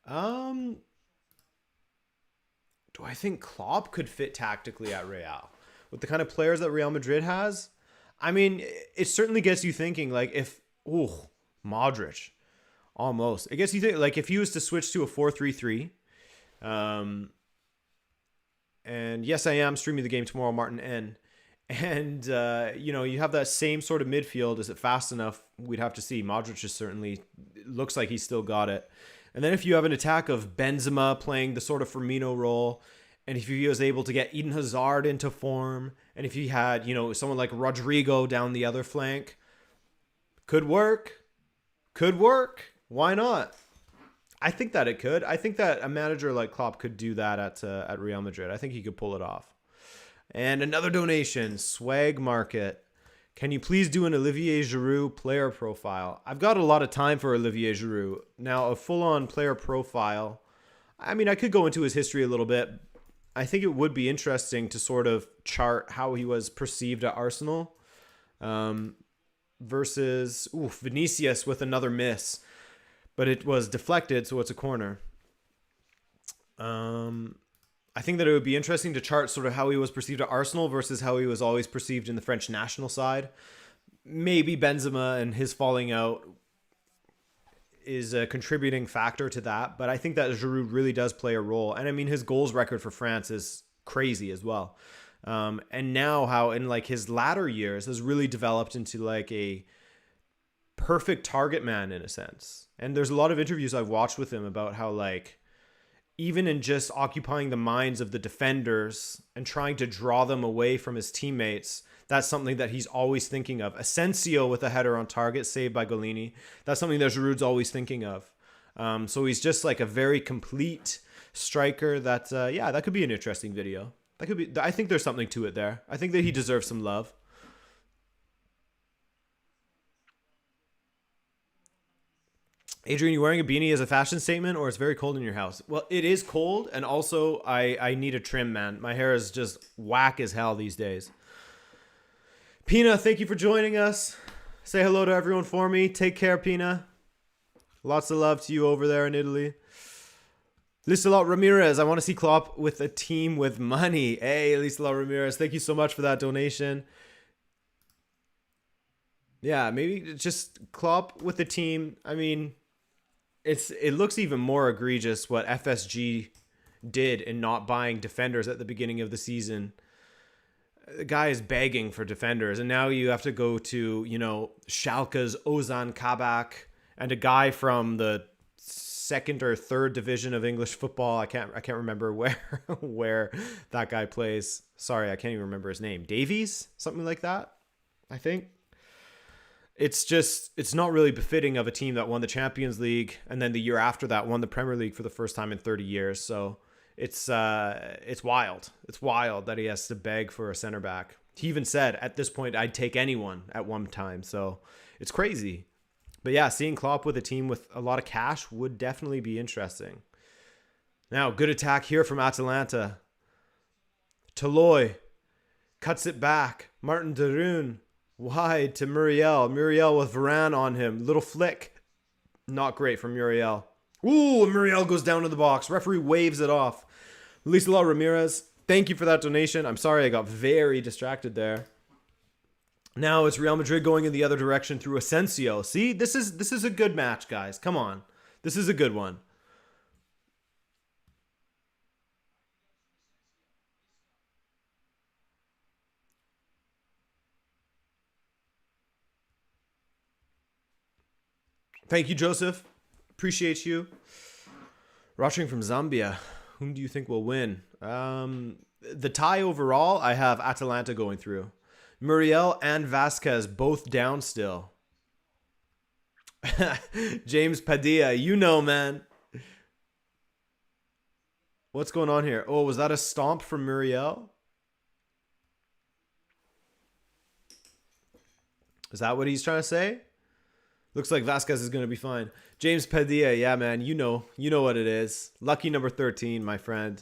Do I think Klopp could fit tactically at Real with the kind of players that Real Madrid has? I mean, it certainly gets you thinking Modric, almost. It gets you think if he was to switch to a 4-3-3, and yes, I am streaming the game tomorrow, Martin N. And, you have that same sort of midfield. Is it fast enough? We'd have to see. Modric is certainly looks like he's still got it. And then if you have an attack of Benzema playing the sort of Firmino role, and if he was able to get Eden Hazard into form, and if he had, someone like Rodrigo down the other flank, could work. Could work. Why not? I think that it could. I think that a manager like Klopp could do that at Real Madrid. I think he could pull it off. And another donation, Swag Market. Can you please do an Olivier Giroud player profile? I've got a lot of time for Olivier Giroud. Now, a full-on player profile, I mean, I could go into his history a little bit. I think it would be interesting to sort of chart how he was perceived at Arsenal versus Vinicius with another miss. But it was deflected, so it's a corner. I think that it would be interesting to chart sort of how he was perceived at Arsenal versus how he was always perceived in the French national side. Maybe Benzema and his falling out is a contributing factor to that, but I think that Giroud really does play a role. And I mean, his goals record for France is crazy as well. And now how in his latter years has really developed into a perfect target man in a sense. And there's a lot of interviews I've watched with him about how even in just occupying the minds of the defenders and trying to draw them away from his teammates, that's something that he's always thinking of. Asensio with a header on target, saved by Golini. That's something that Giroud's always thinking of. So he's just a very complete striker that, that could be an interesting video. That could be. I think there's something to it there. I think that he deserves some love. Adrian, you wearing a beanie as a fashion statement, or it's very cold in your house? Well, it is cold, and also I need a trim, man. My hair is just whack as hell these days. Pina, thank you for joining us. Say hello to everyone for me. Take care, Pina. Lots of love to you over there in Italy. Liselot Ramirez, I want to see Klopp with a team with money. Hey, Liselot Ramirez, thank you so much for that donation. Yeah, maybe just Klopp with the team. I mean, it looks even more egregious what FSG did in not buying defenders at the beginning of the season. The guy is begging for defenders, and now you have to go to, Schalke's Ozan Kabak and a guy from the second or third division of English football. I can't remember where that guy plays. Sorry, I can't even remember his name. Davies? Something like that, I think. It's not really befitting of a team that won the Champions League and then the year after that won the Premier League for the first time in 30 years. So it's wild. It's wild that he has to beg for a center back. He even said at this point, I'd take anyone at one time. So it's crazy. But yeah, seeing Klopp with a team with a lot of cash would definitely be interesting. Now, good attack here from Atalanta. Toloy cuts it back. Martin Darun wide to Muriel. Muriel with Varane on him. Little flick. Not great from Muriel. Ooh, Muriel goes down to the box. Referee waves it off. Liselot Ramirez, thank you for that donation. I'm sorry I got very distracted there. Now it's Real Madrid going in the other direction through Asensio. See, this is a good match, guys. Come on. This is a good one. Thank you, Joseph. Appreciate you. Watching from Zambia. Whom do you think will win? The tie overall, I have Atalanta going through. Muriel and Vasquez both down still. James Padilla, man. What's going on here? Oh, was that a stomp from Muriel? Is that what he's trying to say? Looks like Vasquez is going to be fine. James Padilla, yeah, man. You know what it is. Lucky number 13, my friend.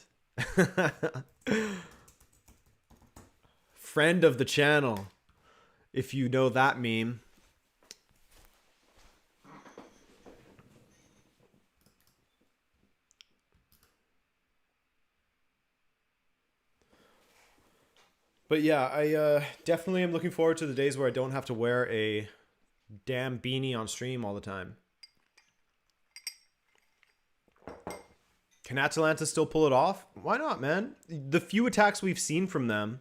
Friend of the channel, if you know that meme. But yeah, I definitely am looking forward to the days where I don't have to wear a damn beanie on stream all the time. Can Atalanta still pull it off? Why not, man? The few attacks we've seen from them,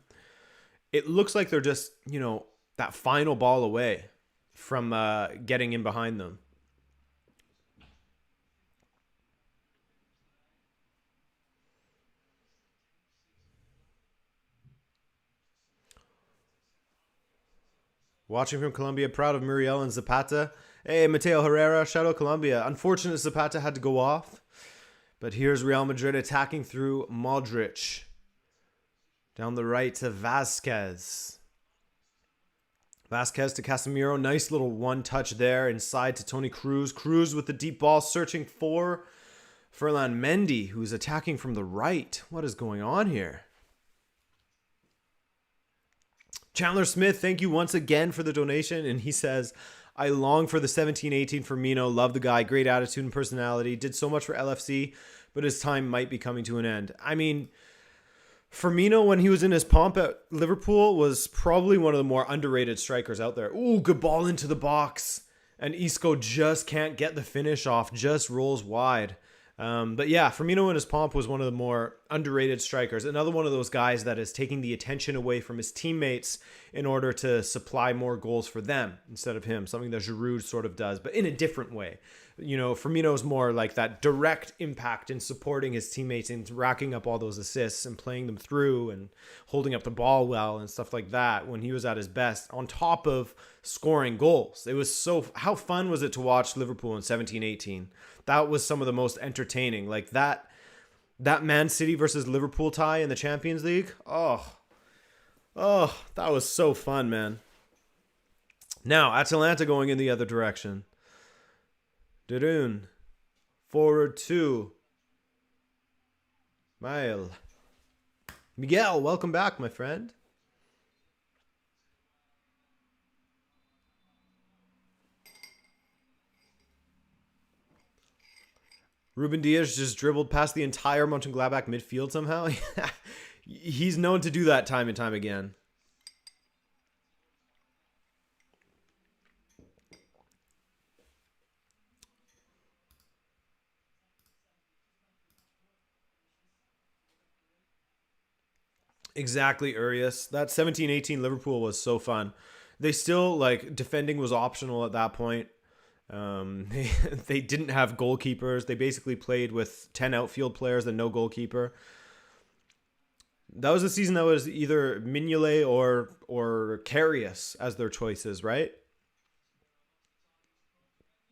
it looks like they're just, that final ball away from getting in behind them. Watching from Colombia, proud of Muriel and Zapata. Hey, Mateo Herrera, shout out Colombia. Unfortunate Zapata had to go off. But here's Real Madrid attacking through Modric. Down the right to Vasquez. Vasquez to Casemiro. Nice little one touch there. Inside to Toni Kroos. Kroos with the deep ball searching for Ferland Mendy, who's attacking from the right. What is going on here? Chandler Smith, thank you once again for the donation. And he says, I long for the 17-18 Firmino. Love the guy. Great attitude and personality. Did so much for LFC, but his time might be coming to an end. I mean, Firmino, when he was in his pomp at Liverpool, was probably one of the more underrated strikers out there. Ooh, good ball into the box. And Isco just can't get the finish off. Just rolls wide. But yeah, Firmino in his pomp was one of the more underrated strikers. Another one of those guys that is taking the attention away from his teammates in order to supply more goals for them instead of him. Something that Giroud sort of does, but in a different way. Firmino is more like that direct impact in supporting his teammates and racking up all those assists and playing them through and holding up the ball well and stuff like that when he was at his best, on top of scoring goals. It was how fun was it to watch Liverpool in 17-18? That was some of the most entertaining. Like that That Man City versus Liverpool tie in the Champions League. Oh, that was so fun, man. Now, Atalanta going in the other direction. Darun. Forward 2. Miguel, welcome back, my friend. Ruben Diaz just dribbled past the entire Mönchengladbach midfield somehow. He's known to do that time and time again. Exactly, Urias. That 17-18 Liverpool was so fun. They still, like, defending was optional at that point. They didn't have goalkeepers. They basically played with 10 outfield players and no goalkeeper. That was a season that was either Mignolet or Karius as their choices, right?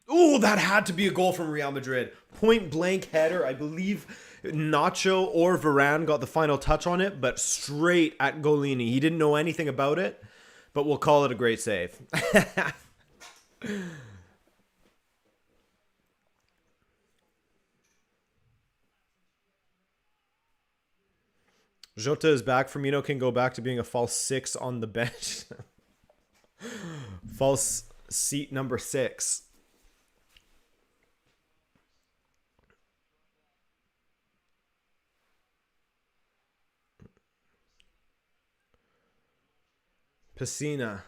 Oh, that had to be a goal from Real Madrid. Point blank header. I believe Nacho or Varane got the final touch on it, but straight at Golini. He didn't know anything about it, but we'll call it a great save. Jota is back. Firmino can go back to being a false 6 on the bench. False seat number 6. Pessina.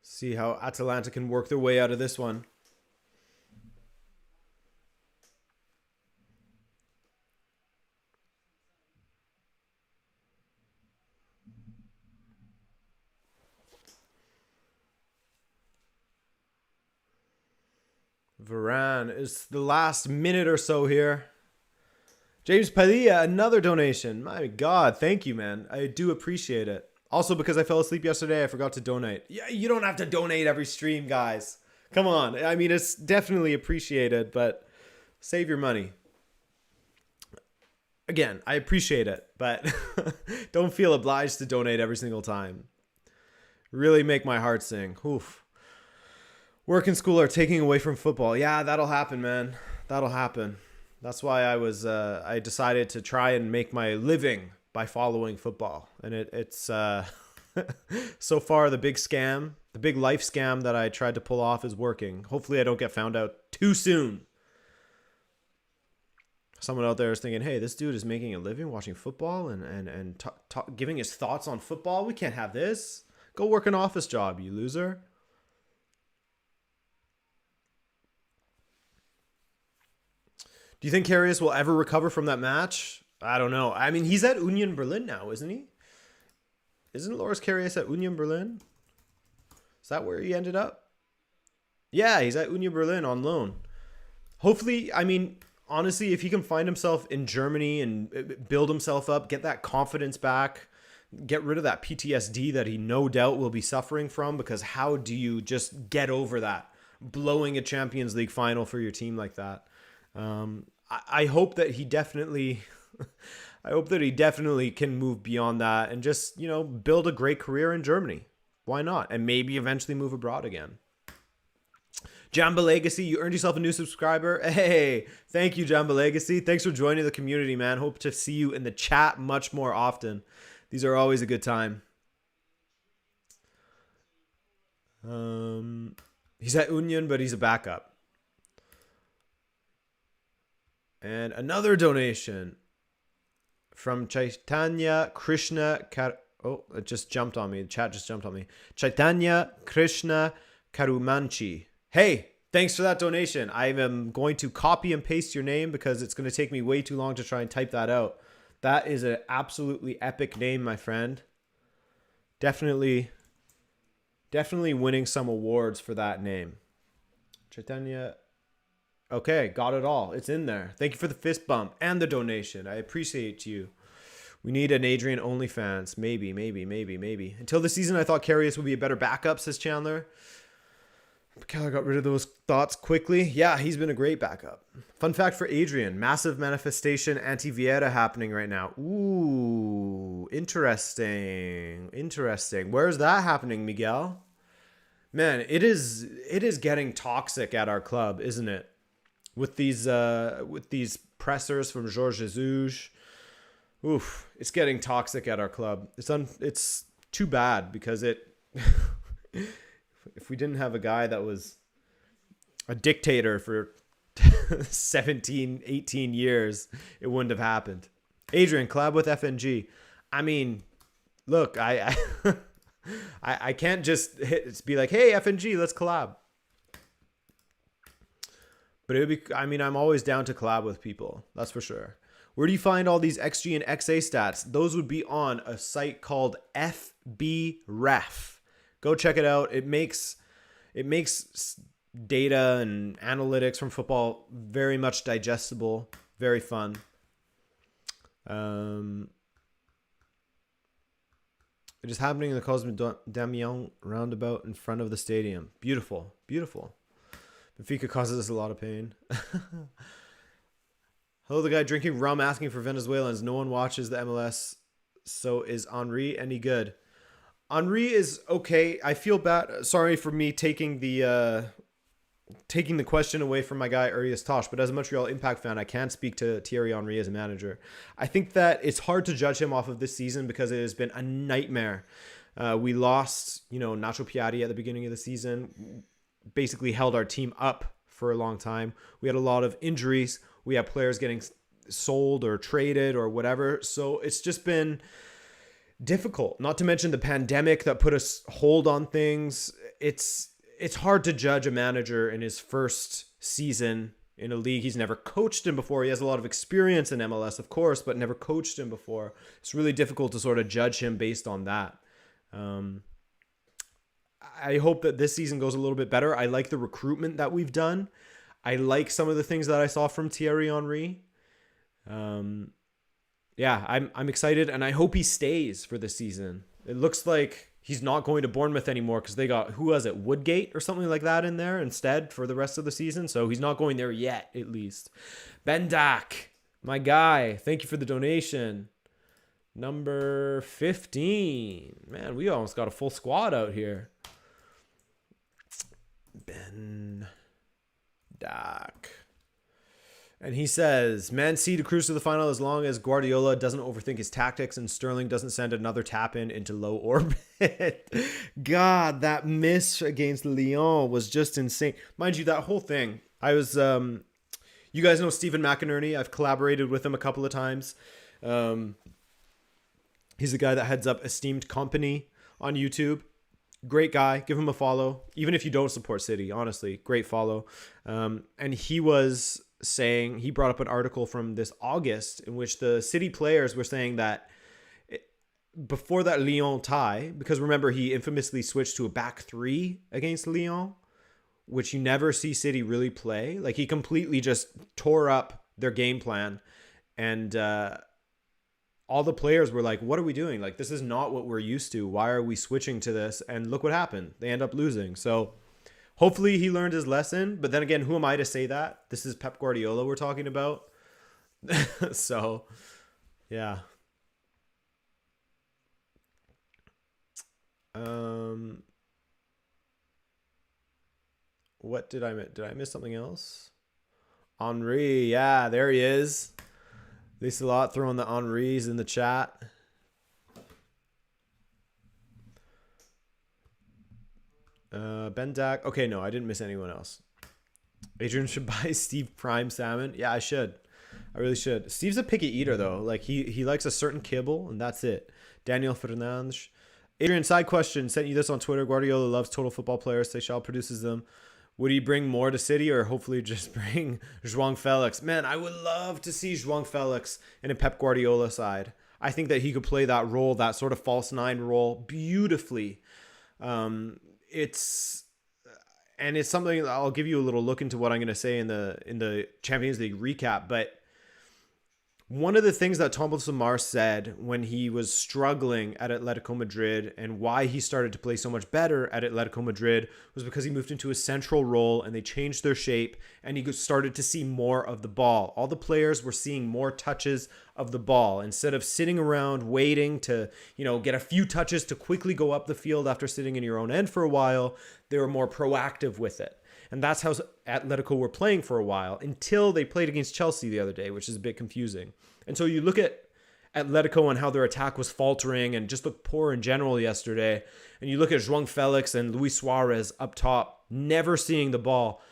See how Atalanta can work their way out of this one. Varane is the last minute or so here. James Padilla, another donation. My God, thank you, man. I do appreciate it. Also, because I fell asleep yesterday, I forgot to donate. Yeah, you don't have to donate every stream, guys. Come on. I mean, it's definitely appreciated, but save your money. Again, I appreciate it, but don't feel obliged to donate every single time. Really make my heart sing. Oof. Work and school are taking away from football. Yeah, that'll happen, man. That'll happen. That's why I decided to try and make my living by following football. And it's so far the big scam, the big life scam that I tried to pull off is working. Hopefully I don't get found out too soon. Someone out there is thinking, hey, this dude is making a living watching football and giving his thoughts on football. We can't have this. Go work an office job, you loser. Do you think Karius will ever recover from that match? I don't know. I mean, he's at Union Berlin now, isn't he? Isn't Loris Karius at Union Berlin? Is that where he ended up? Yeah, he's at Union Berlin on loan. Hopefully, I mean, honestly, if he can find himself in Germany and build himself up, get that confidence back, get rid of that PTSD that he no doubt will be suffering from, because how do you just get over that? Blowing a Champions League final for your team like that. I hope that he definitely can move beyond that and just, build a great career in Germany. Why not? And maybe eventually move abroad again. Jamba Legacy, you earned yourself a new subscriber. Hey, thank you, Jamba Legacy. Thanks for joining the community, man. Hope to see you in the chat much more often. These are always a good time. He's at Union, but he's a backup. And another donation from Chaitanya Krishna. It just jumped on me. The chat just jumped on me. Chaitanya Krishna Karumanchi. Hey, thanks for that donation. I am going to copy and paste your name because it's going to take me way too long to try and type that out. That is an absolutely epic name, my friend. Definitely winning some awards for that name. Chaitanya. Okay, got it all. It's in there. Thank you for the fist bump and the donation. I appreciate you. We need an Adrian OnlyFans. Maybe. Until the season, I thought Karius would be a better backup, says Chandler. Keller got rid of those thoughts quickly. Yeah, he's been a great backup. Fun fact for Adrian, massive manifestation anti-Vieira happening right now. Ooh, interesting. Where's that happening, Miguel? Man, it is getting toxic at our club, isn't it? With these pressers from Jorge Jesus. Oof, it's getting toxic at our club. It's too bad because if we didn't have a guy that was a dictator for 17, 18 years, it wouldn't have happened. Adrian, collab with FNG. I mean, look, I can't just be like, hey, FNG, let's collab. But it would be, I mean, I'm always down to collab with people. That's for sure. Where do you find all these XG and XA stats? Those would be on a site called FBref. Go check it out. It makes data and analytics from football very much digestible, very fun. It is happening in the Cosme Damiens roundabout in front of the stadium. Beautiful, beautiful. Benfica causes us a lot of pain. Hello, the guy drinking rum asking for Venezuelans. No one watches the MLS. So is Henri any good? Henri is okay. I feel bad. Sorry for me taking the question away from my guy Urias Tosh, but as a Montreal Impact fan, I can't speak to Thierry Henry as a manager. I think that it's hard to judge him off of this season because it has been a nightmare. We lost, Nacho Piatti at the beginning of the season, basically held our team up for a long time. We had a lot of injuries. We had players getting sold or traded or whatever. So it's just been difficult, not to mention the pandemic that put a hold on things. It's hard to judge a manager in his first season in a league he's never coached in before. He has a lot of experience in MLS, of course, but never coached him before. It's really difficult to sort of judge him based on that. I hope that this season goes a little bit better. I like the recruitment that we've done. I like some of the things that I saw from Thierry Henry. Yeah, I'm excited, and I hope he stays for this season. It looks like he's not going to Bournemouth anymore because they got, who was it, Woodgate or something like that in there instead for the rest of the season. So he's not going there yet, at least. Bendak, my guy, thank you for the donation. Number 15. Man, we almost got a full squad out here. Ben Dak. And he says, Man City to cruise to the final as long as Guardiola doesn't overthink his tactics and Sterling doesn't send another tap in into low orbit. God, that miss against Lyon was just insane. Mind you, that whole thing, I was, you guys know Stephen McInerney. I've collaborated with him a couple of times. He's the guy that heads up Esteemed Company on YouTube. Great guy. Give him a follow. Even if you don't support City, honestly, great follow. And he was saying, he brought up an article from this August in which the City players were saying that before that Lyon tie, because remember, he infamously switched to a back three against Lyon, which you never see City really play. Like, he completely just tore up their game plan. And all the players were like, what are we doing? Like, this is not what we're used to. Why are we switching to this? And look what happened. They end up losing. So hopefully he learned his lesson. But then again, who am I to say that? This is Pep Guardiola we're talking about. So, yeah. What did I miss? Did I miss something else? Henri. Yeah, there he is. Thanks a lot, throwing the Henris in the chat. Ben Dak. Okay, no, I didn't miss anyone else. Adrian should buy Steve Prime salmon. Yeah, I should. I really should. Steve's a picky eater, though. Like, he likes a certain kibble, and that's it. Daniel Fernandes. Adrian, side question. Sent you this on Twitter. Guardiola loves total football players. Seychelles produces them. Would he bring more to City or hopefully just bring João Felix? Man, I would love to see João Felix in a Pep Guardiola side. I think that he could play that role, that sort of false nine role, beautifully. It's something that I'll give you a little look into what I'm going to say in the Champions League recap. But One of the things that Thomas Lemar said when he was struggling at Atletico Madrid and why he started to play so much better at Atletico Madrid was because he moved into a central role and they changed their shape and he started to see more of the ball. All the players were seeing more touches of the ball instead of sitting around waiting to, get a few touches to quickly go up the field after sitting in your own end for a while. They were more proactive with it. And that's how Atletico were playing for a while until they played against Chelsea the other day, which is a bit confusing. And so you look at Atletico and how their attack was faltering and just looked poor in general yesterday. And you look at João Felix and Luis Suarez up top, never seeing the ball.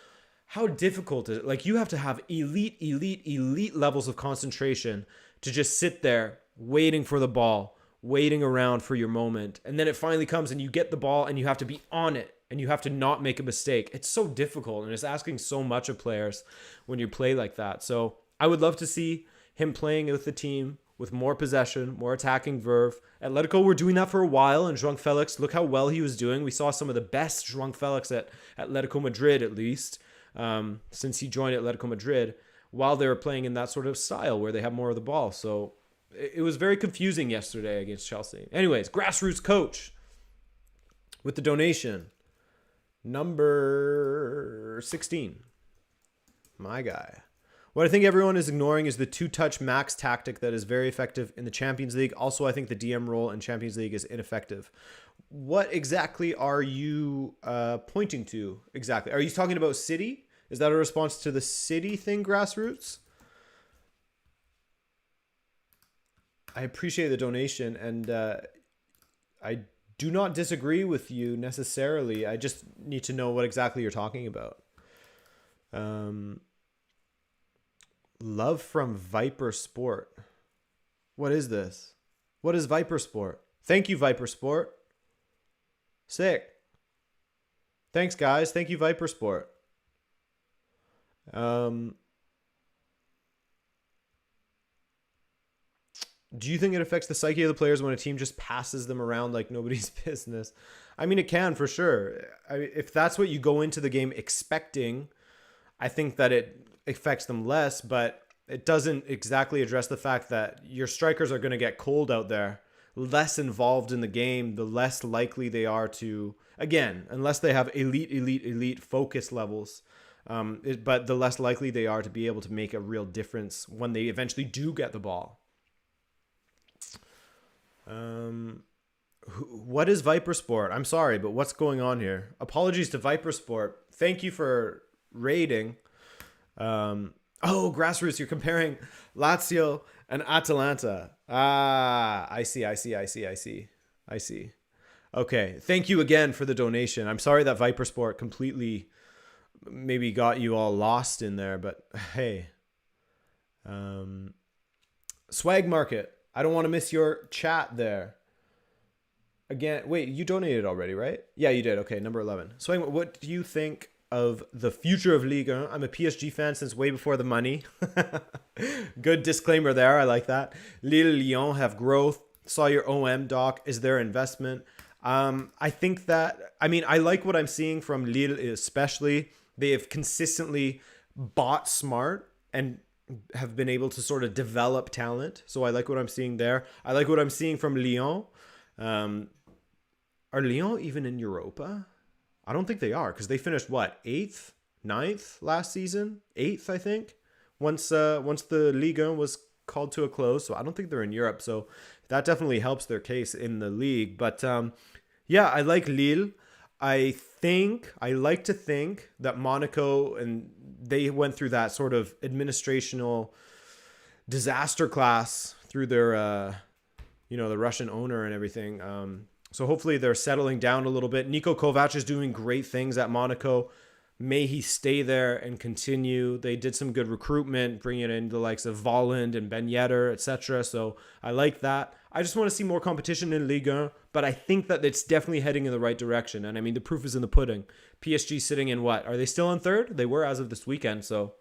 How difficult is it? Like, you have to have elite levels of concentration to just sit there waiting for the ball, waiting around for your moment. And then it finally comes and you get the ball and you have to be on it. And you have to not make a mistake. It's so difficult, and it's asking so much of players when you play like that. So I would love to see him playing with the team with more possession, more attacking verve. Atletico were doing that for a while, and João Felix, look how well he was doing. We saw some of the best João Felix at Atletico Madrid, at least, since he joined Atletico Madrid, while they were playing in that sort of style where they have more of the ball. So it was very confusing yesterday against Chelsea. Anyways, Grassroots Coach with the donation. Number 16. My guy. What I think everyone is ignoring is the two-touch max tactic that is very effective in the Champions League. Also, I think the DM role in Champions League is ineffective. What exactly are you pointing to exactly? Are you talking about City? Is that a response to the City thing, Grassroots? I appreciate the donation, and I do not disagree with you necessarily. I just need to know what exactly you're talking about. Love from Viper Sport. What is this? What is Viper Sport? Thank you, Viper Sport. Sick. Thanks, guys. Thank you, Viper Sport. Do you think it affects the psyche of the players when a team just passes them around like nobody's business? I mean, it can for sure. If that's what you go into the game expecting, I think that it affects them less, but it doesn't exactly address the fact that your strikers are going to get cold out there, less involved in the game, the less likely they are to, again, unless they have elite focus levels, but the less likely they are to be able to make a real difference when they eventually do get the ball. What is Viper Sport? I'm sorry, but what's going on here? Apologies to Viper Sport. Thank you for rating. Oh, Grassroots, you're comparing Lazio and Atalanta. I see. Okay, thank you again for the donation. I'm sorry that Viper Sport completely maybe got you all lost in there, but hey. Swag Market. I don't want to miss your chat there. Again, wait, you donated already, right? Yeah, you did. Okay, number 11. So what do you think of the future of Ligue 1? I'm a PSG fan since way before the money. Good disclaimer there. I like that. Lille, Lyon have growth. Saw your OM doc. Is there investment? I think that, I like what I'm seeing from Lille especially. They have consistently bought smart and have been able to sort of develop talent. So I like what I'm seeing there. I like what I'm seeing from Lyon. Are Lyon even in Europa? I don't think they are, because they finished, 8th? 9th last season? 8th, I think, once the Ligue 1 was called to a close. So I don't think they're in Europe. So that definitely helps their case in the league. But yeah, I like Lille. I like to think that Monaco, and they went through that sort of administrational disaster class through their, the Russian owner and everything. So hopefully they're settling down a little bit. Niko Kovac is doing great things at Monaco. May he stay there and continue. They did some good recruitment, bringing in the likes of Volland and Ben Yedder, etc. So I like that. I just want to see more competition in Ligue 1, but I think that it's definitely heading in the right direction. And the proof is in the pudding. PSG sitting in what? Are they still in third? They were as of this weekend. So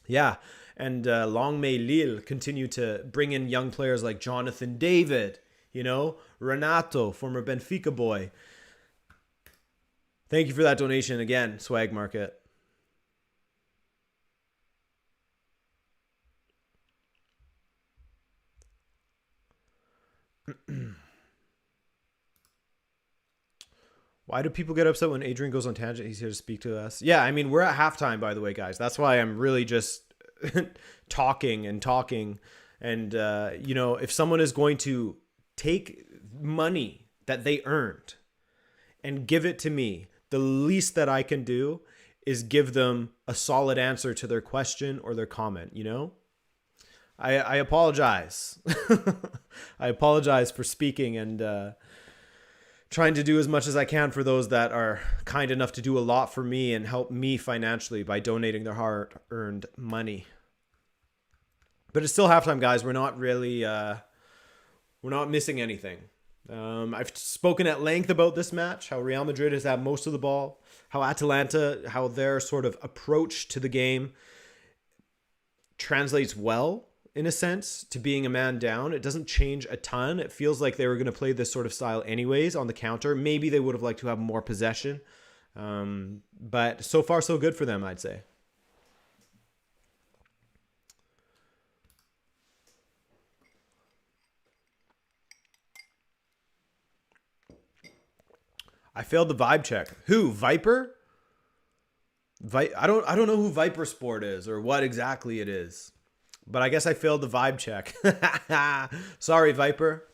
yeah. And long may Lille continue to bring in young players like Jonathan David, Renato, former Benfica boy. Thank you for that donation again, Swag Market. Why do people get upset when Adrian goes on tangent? He's here to speak to us. Yeah, I mean, we're at halftime, by the way, guys. That's why I'm really just talking. And, if someone is going to take money that they earned and give it to me, the least that I can do is give them a solid answer to their question or their comment, I apologize. I apologize for speaking and trying to do as much as I can for those that are kind enough to do a lot for me and help me financially by donating their hard-earned money. But it's still halftime, guys. We're not really, we're not missing anything. I've spoken at length about this match, how Real Madrid has had most of the ball, how Atalanta, how their sort of approach to the game translates well, in a sense, to being a man down. It doesn't change a ton. It feels like they were going to play this sort of style anyways on the counter. Maybe they would have liked to have more possession. But so far, so good for them, I'd say. I failed the vibe check. Who? Viper? I don't know who Viper Sport is or what exactly it is. But I guess I failed the vibe check. Sorry, Viper.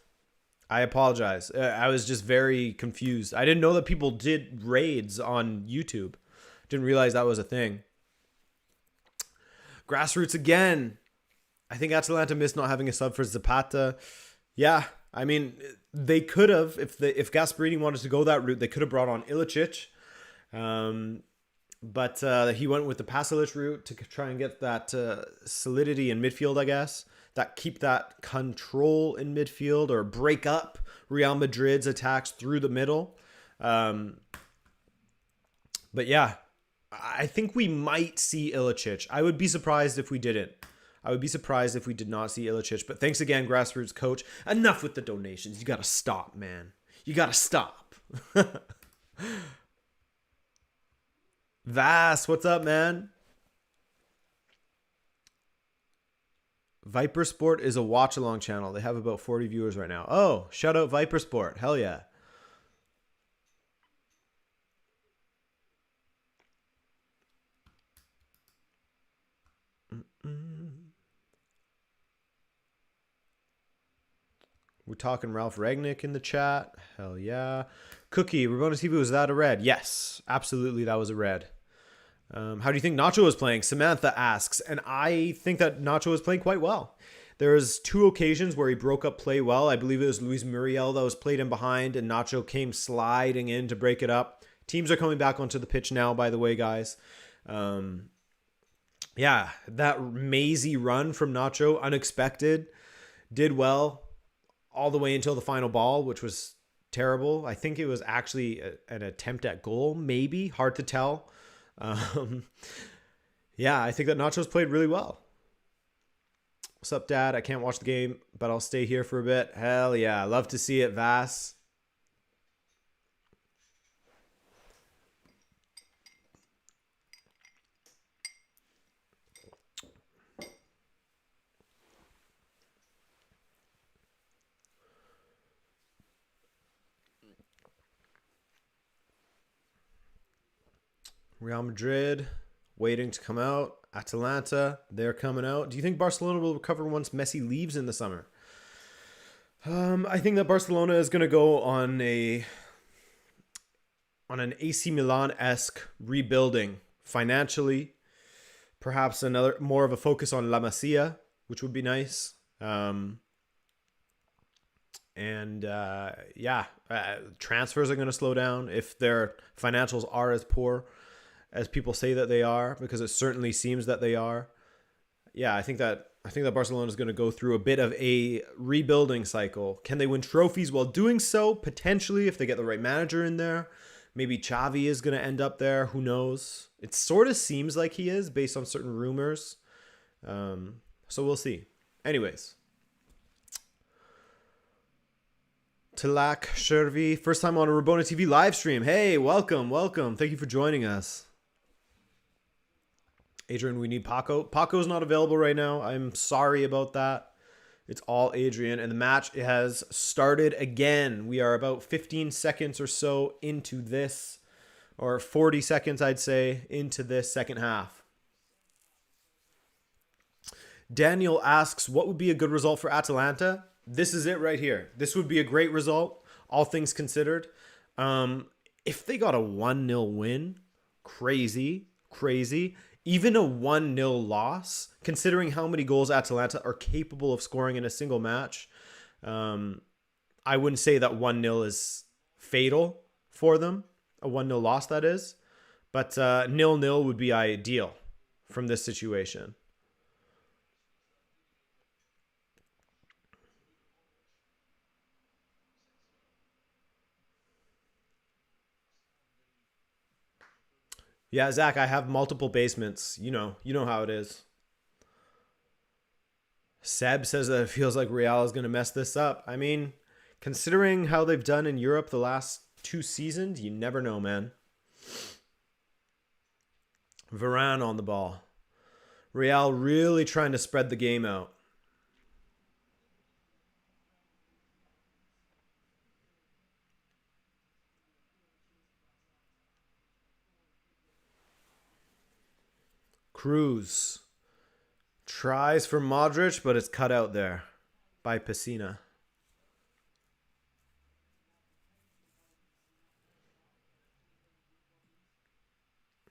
I apologize. I was just very confused. I didn't know that people did raids on YouTube. Didn't realize that was a thing. Grassroots again. I think Atalanta missed not having a sub for Zapata. Yeah, I mean, they could have, if Gasperini wanted to go that route, they could have brought on Ilicic. But he went with the Pasalic route to try and get that solidity in midfield, I guess. That keep that control in midfield or break up Real Madrid's attacks through the middle. But yeah, I think we might see Ilicic. I would be surprised if we didn't. I would be surprised if we did not see Ilicic. But thanks again, Grassroots Coach. Enough with the donations. You got to stop, man. You got to stop. Vass, what's up, man? Viper Sport is a watch-along channel. They have about 40 viewers right now. Oh, shout out Viper Sport. Hell yeah. We're talking Ralph Ragnick in the chat. Hell yeah. Cookie, Rabona TV, was that a red? Yes, absolutely, that was a red. How do you think Nacho is playing? Samantha asks, and I think that Nacho is playing quite well. There's 2 occasions where he broke up play well. I believe it was Luis Muriel that was played in behind, and Nacho came sliding in to break it up. Teams are coming back onto the pitch now, by the way, guys. Yeah, that mazy run from Nacho, unexpected, did well all the way until the final ball, which was terrible. I think it was actually an attempt at goal, maybe. Hard to tell. Yeah, I think that Nacho's played really well. What's up, Dad? I can't watch the game, but I'll stay here for a bit. Hell yeah. Love to see it, Vass. Real Madrid waiting to come out. Atalanta, they're coming out. Do you think Barcelona will recover once Messi leaves in the summer? I think that Barcelona is going to go on an AC Milan-esque rebuilding financially. Perhaps another more of a focus on La Masia, which would be nice. Transfers are going to slow down if their financials are as poor as people say that they are, because it certainly seems that they are. Yeah, I think that Barcelona is going to go through a bit of a rebuilding cycle. Can they win trophies while doing so? Potentially, if they get the right manager in there. Maybe Xavi is going to end up there. Who knows? It sort of seems like he is based on certain rumors. So we'll see. Anyways. Tilak Shervi, first time on a Rabona TV live stream. Hey, welcome. Thank you for joining us. Adrian, we need Paco. Paco's not available right now. I'm sorry about that. It's all Adrian, and the match has started again. We are about 15 seconds or so into this, or 40 seconds, I'd say, into this second half. Daniel asks, what would be a good result for Atalanta? This is it right here. This would be a great result, all things considered. If they got a 1-0 win, crazy. Even a 1-0 loss, considering how many goals Atalanta are capable of scoring in a single match, I wouldn't say that 1-0 is fatal for them. A 1-0 loss, that is. But 0-0 would be ideal from this situation. Yeah, Zach, I have multiple basements. You know how it is. Seb says that it feels like Real is going to mess this up. I mean, considering how they've done in Europe the last 2 seasons, you never know, man. Varane on the ball. Real really trying to spread the game out. Cruz tries for Modric, but it's cut out there by Pessina.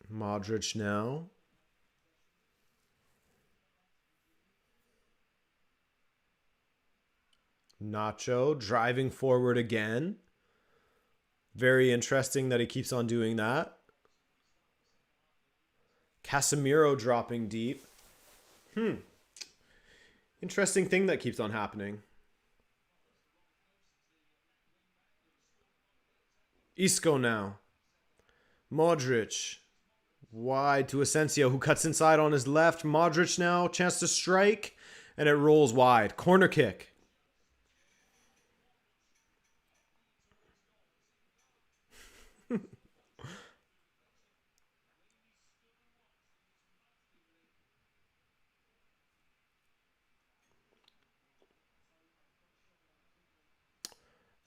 Modric now. Nacho driving forward again. Very interesting that he keeps on doing that. Casemiro dropping deep. Interesting thing that keeps on happening. Isco now. Modric. Wide to Asensio, who cuts inside on his left. Modric now. Chance to strike. And it rolls wide. Corner kick.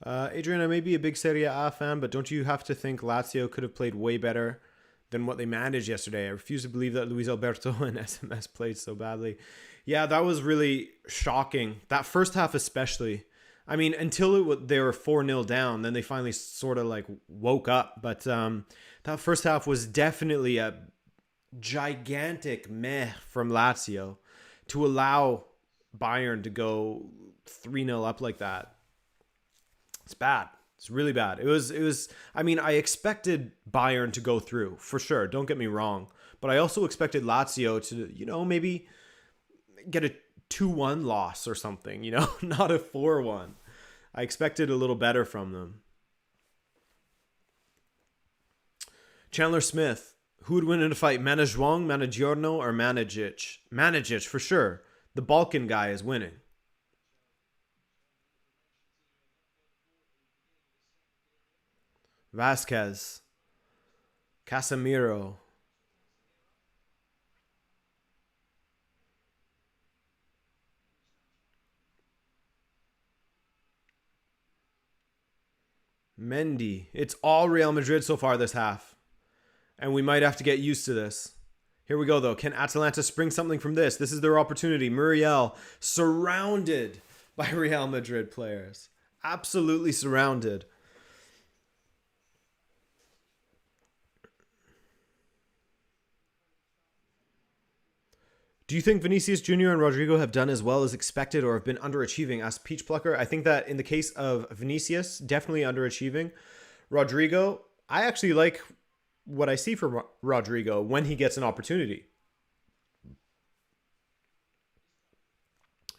Adrian, I may be a big Serie A fan, but don't you have to think Lazio could have played way better than what they managed yesterday? I refuse to believe that Luis Alberto and SMS played so badly. Yeah, that was really shocking. That first half especially. I mean, until they were 4-0 down, then they finally sort of like woke up. But that first half was definitely a gigantic meh from Lazio to allow Bayern to go 3-0 up like that. It's bad. It's really bad. It was I mean, I expected Bayern to go through, for sure. Don't get me wrong. But I also expected Lazio to, maybe get a 2-1 loss or something, not a 4-1. I expected a little better from them. Chandler Smith. Who would win in a fight? Manajwang, Managiorno, or Manigic? Manigic, for sure. The Balkan guy is winning. Vasquez. Casemiro. Mendy. It's all Real Madrid so far this half. And we might have to get used to this. Here we go, though. Can Atalanta spring something from this? This is their opportunity. Muriel surrounded by Real Madrid players. Absolutely surrounded. Do you think Vinicius Jr. and Rodrigo have done as well as expected or have been underachieving? Asked Peach Plucker. I think that in the case of Vinicius, definitely underachieving. Rodrigo, I actually like what I see from Rodrigo when he gets an opportunity.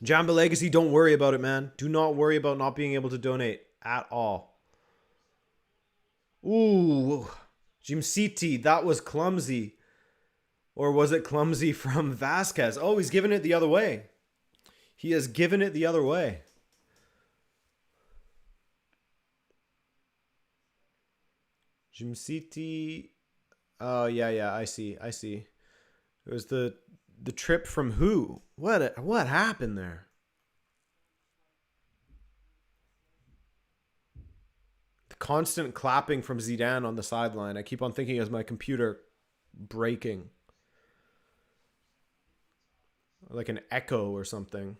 Jamba Legacy, don't worry about it, man. Do not worry about not being able to donate at all. Ooh, Jim City, that was clumsy. Or was it clumsy from Vasquez? Oh, he's given it the other way. He has given it the other way. Jim City. Oh, yeah, I see. It was the trip from who? What happened there? constant clapping from Zidane on the sideline. I keep on thinking, is my computer breaking? Like an echo or something.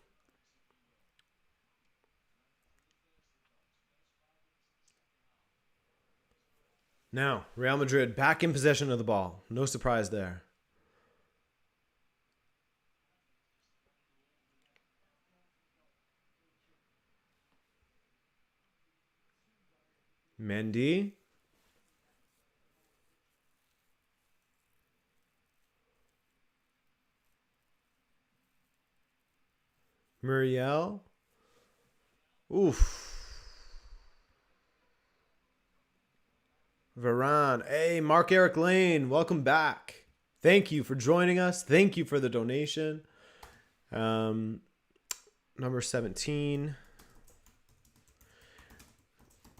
Now, Real Madrid back in possession of the ball. No surprise there. Mendy. Muriel. Oof. Varane. Hey, Mark-Eric Lane. Welcome back. Thank you for joining us. Thank you for the donation. Number 17.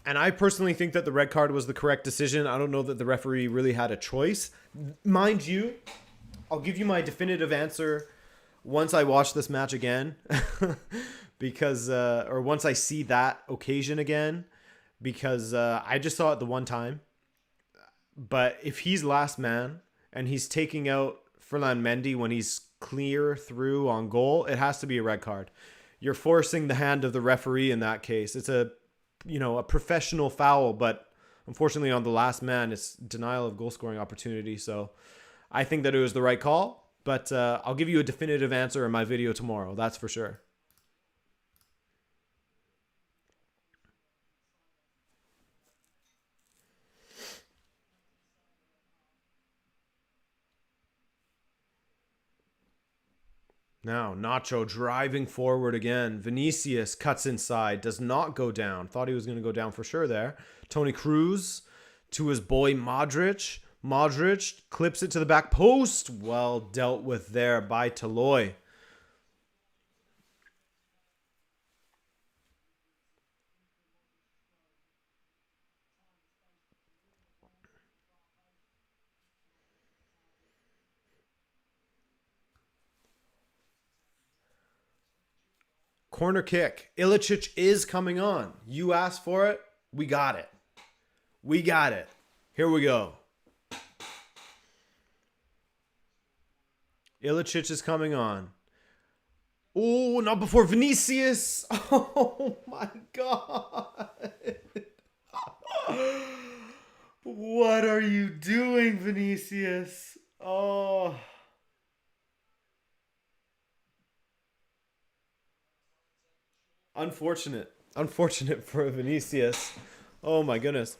And I personally think that the red card was the correct decision. I don't know that the referee really had a choice. Mind you, I'll give you my definitive answer once I watch this match again. Because, or once I see that occasion again. Because I just saw it the one time. But if he's last man and he's taking out Ferland Mendy when he's clear through on goal, it has to be a red card. You're forcing the hand of the referee in that case. It's a professional foul, but unfortunately on the last man, it's denial of goal scoring opportunity. So I think that it was the right call, but I'll give you a definitive answer in my video tomorrow. That's for sure. Now, Nacho driving forward again. Vinicius cuts inside, does not go down. Thought he was going to go down for sure there. Toni Kroos to his boy Modric. Modric clips it to the back post. Well dealt with there by Taloy. Corner kick. Ilicic is coming on. You asked for it. We got it. We got it. Here we go. Ilicic is coming on. Oh, not before Vinicius. Oh my God. What are you doing, Vinicius? Oh. Unfortunate for Vinicius. Oh my goodness.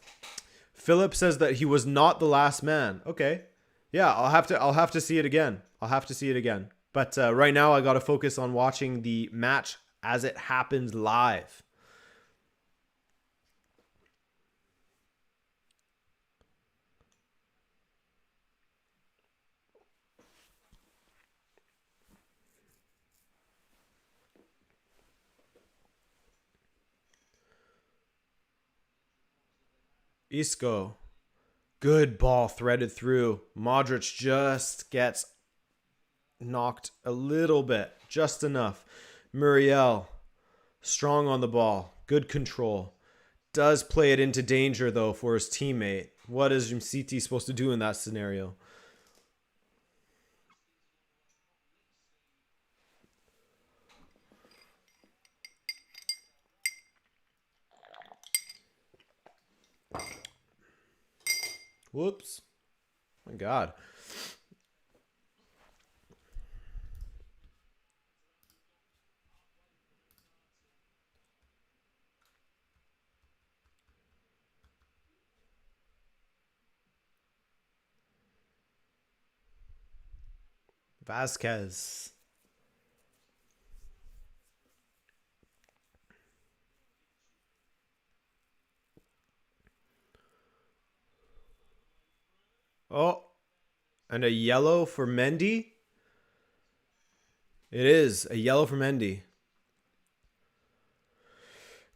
Philip says that he was not the last man. Okay. Yeah, I'll have to see it again. But right now I got to focus on watching the match as it happens live. Isco. Good ball threaded through. Modric just gets knocked a little bit. Just enough. Muriel. Strong on the ball. Good control. Does play it into danger, though, for his teammate. What is Umtiti supposed to do in that scenario? Whoops. My God. Vasquez. Oh, and a yellow for Mendy. It is a yellow for Mendy.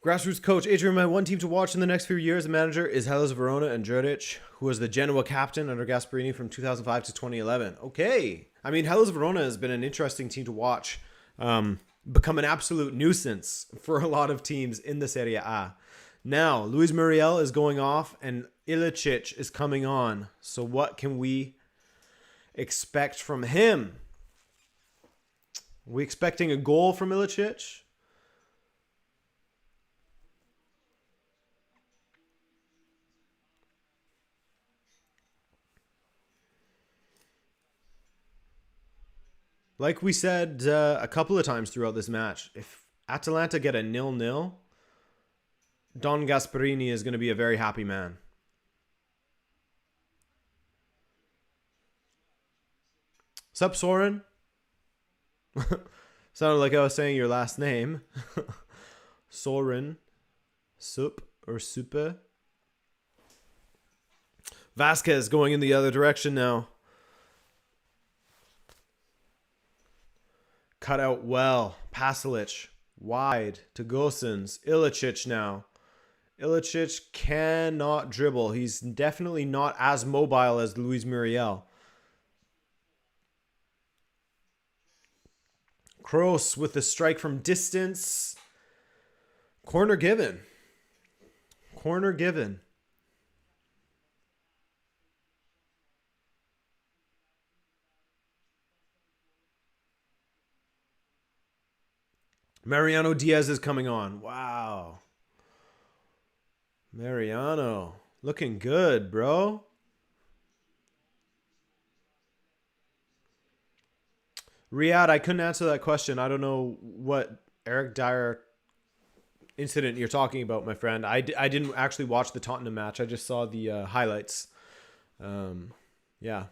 Grassroots coach, Adrian, my one team to watch in the next few years, the manager is Hellas Verona and Juric, who was the Genoa captain under Gasperini from 2005 to 2011. Okay. I mean, Hellas Verona has been an interesting team to watch. Become an absolute nuisance for a lot of teams in the Serie A. Now, Luis Muriel is going off and Ilicic is coming on. So what can we expect from him? Are we expecting a goal from Ilicic? Like we said a couple of times throughout this match, if Atalanta get a 0-0, Don Gasperini is going to be a very happy man. Sup, Soren? Sounded like I was saying your last name. Soren. Sup or Supe. Vasquez going in the other direction now. Cut out well. Pasalic. Wide to Gosens. Ilicic now. Ilicic cannot dribble. He's definitely not as mobile as Luis Muriel. Kroos with the strike from distance. Corner given. Corner given. Mariano Diaz is coming on. Wow. Mariano. Looking good, bro. Riyadh, I couldn't answer that question. I don't know what Eric Dyer incident you're talking about, my friend. I didn't actually watch the Tottenham match. I just saw the highlights. Yeah.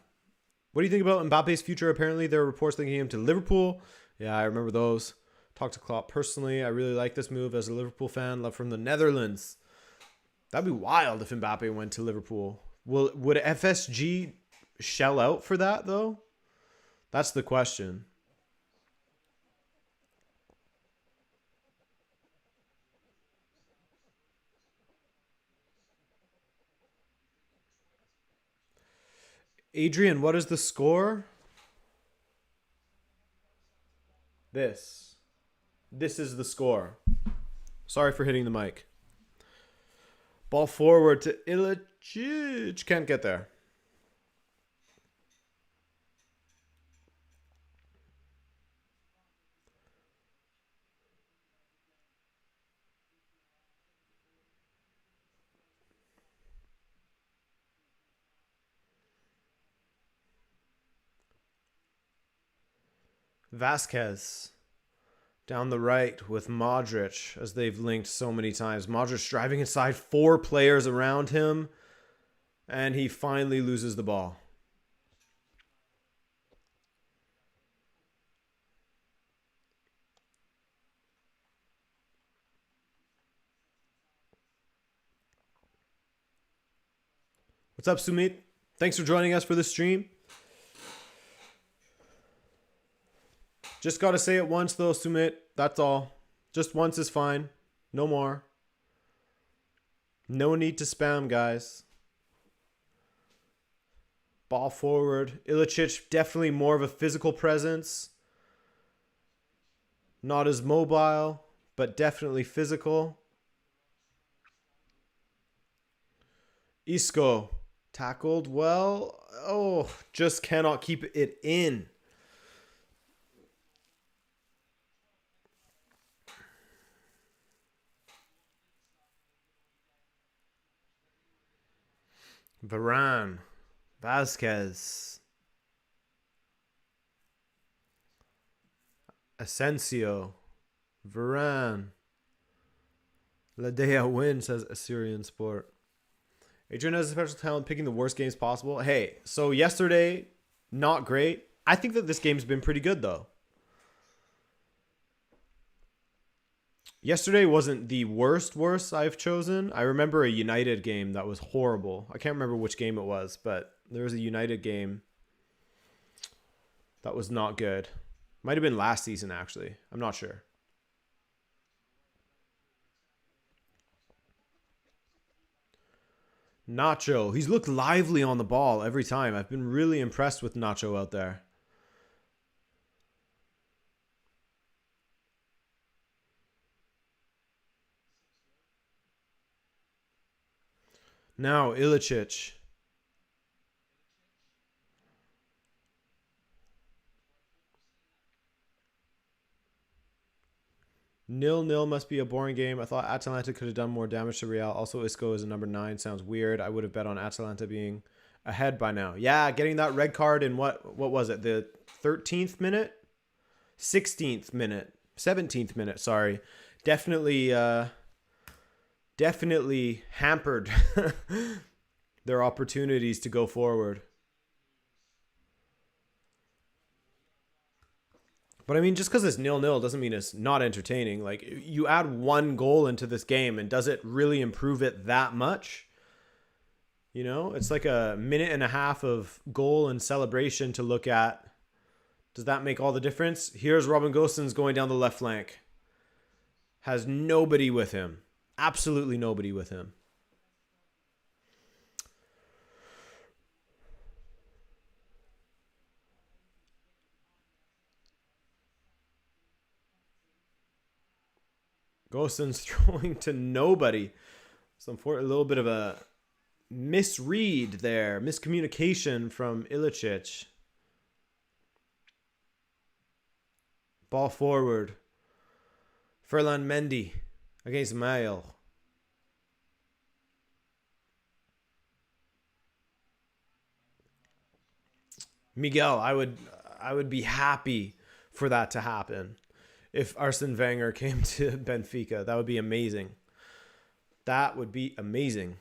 What do you think about Mbappe's future? Apparently, there are reports linking him to Liverpool. Yeah, I remember those. Talked to Klopp personally. I really like this move as a Liverpool fan. Love from the Netherlands. That'd be wild if Mbappe went to Liverpool. Would FSG shell out for that, though? That's the question. Adrian, what is the score? This is the score. Sorry for hitting the mic. Ball forward to Ilicic. Can't get there. Vasquez down the right with Modric, as they've linked so many times. Modric driving inside 4 players around him, and he finally loses the ball. What's up, Sumit? Thanks for joining us for this stream. Just got to say it once, though, Sumit. That's all. Just once is fine. No more. No need to spam, guys. Ball forward. Ilicic, definitely more of a physical presence. Not as mobile, but definitely physical. Isco, tackled well. Oh, just cannot keep it in. Varane, Vasquez, Asensio, Varane. Ladea win, says Assyrian Sport. Adrian has a special talent picking the worst games possible. Hey, so yesterday, not great. I think that this game's been pretty good, though. Yesterday wasn't the worst I've chosen. I remember a United game that was horrible. I can't remember which game it was, but there was a United game that was not good. Might have been last season, actually. I'm not sure. Nacho. He's looked lively on the ball every time. I've been really impressed with Nacho out there. Now Ilicic. Nil-nil must be a boring game. I thought Atalanta could have done more damage to Real. Also, Isco is a number 9. Sounds weird. I would have bet on Atalanta being ahead by now. Yeah, getting that red card in what was it? The 13th minute? 16th minute. 17th minute, sorry. Definitely hampered their opportunities to go forward. But I mean, just because it's 0-0 doesn't mean it's not entertaining. Like, you add one goal into this game, and does it really improve it that much? You know, it's like a minute and a half of goal and celebration to look at. Does that make all the difference? Here's Robin Gosens going down the left flank. Has nobody with him. Absolutely nobody with him. Gosens throwing to nobody. So a little bit of a misread there. Miscommunication from Ilicic. Ball forward. Ferland Mendy against Mail. Miguel, I would be happy for that to happen. If Arsene Wenger came to Benfica, that would be amazing. That would be amazing.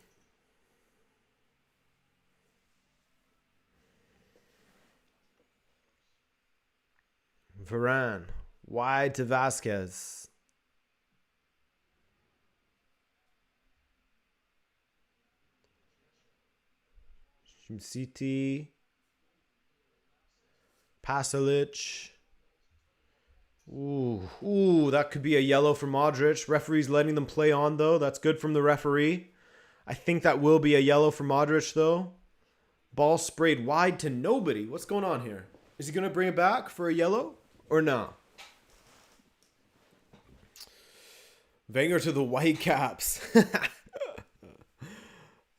Varane, wide to Vasquez. City. Pasalic. Ooh, that could be a yellow for Modric. Referee's letting them play on, though. That's good from the referee. I think that will be a yellow for Modric, though. Ball sprayed wide to nobody. What's going on here? Is he going to bring it back for a yellow or no? Wenger to the Whitecaps.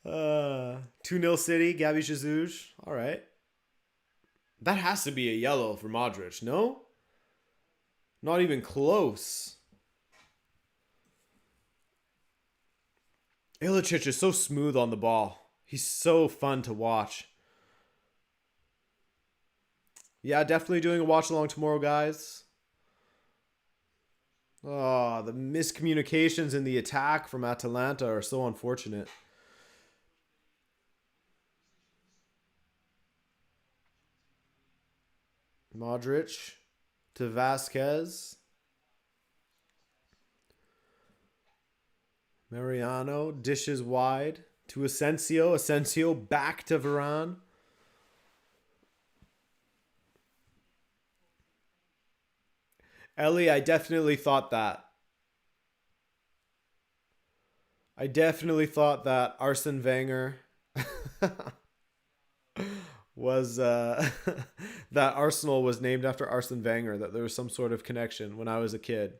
2-0 City. Gabby Jesus. All right. That has to be a yellow for Modric, no? Not even close. Ilicic is so smooth on the ball. He's so fun to watch. Yeah, definitely doing a watch along tomorrow, guys. Oh, the miscommunications in the attack from Atalanta are so unfortunate. Modric to Vasquez. Mariano dishes wide to Asensio. Asensio back to Varane. Ellie, I definitely thought that. I definitely thought that Arsene Wenger was that Arsenal was named after Arsene Wenger, that there was some sort of connection when I was a kid.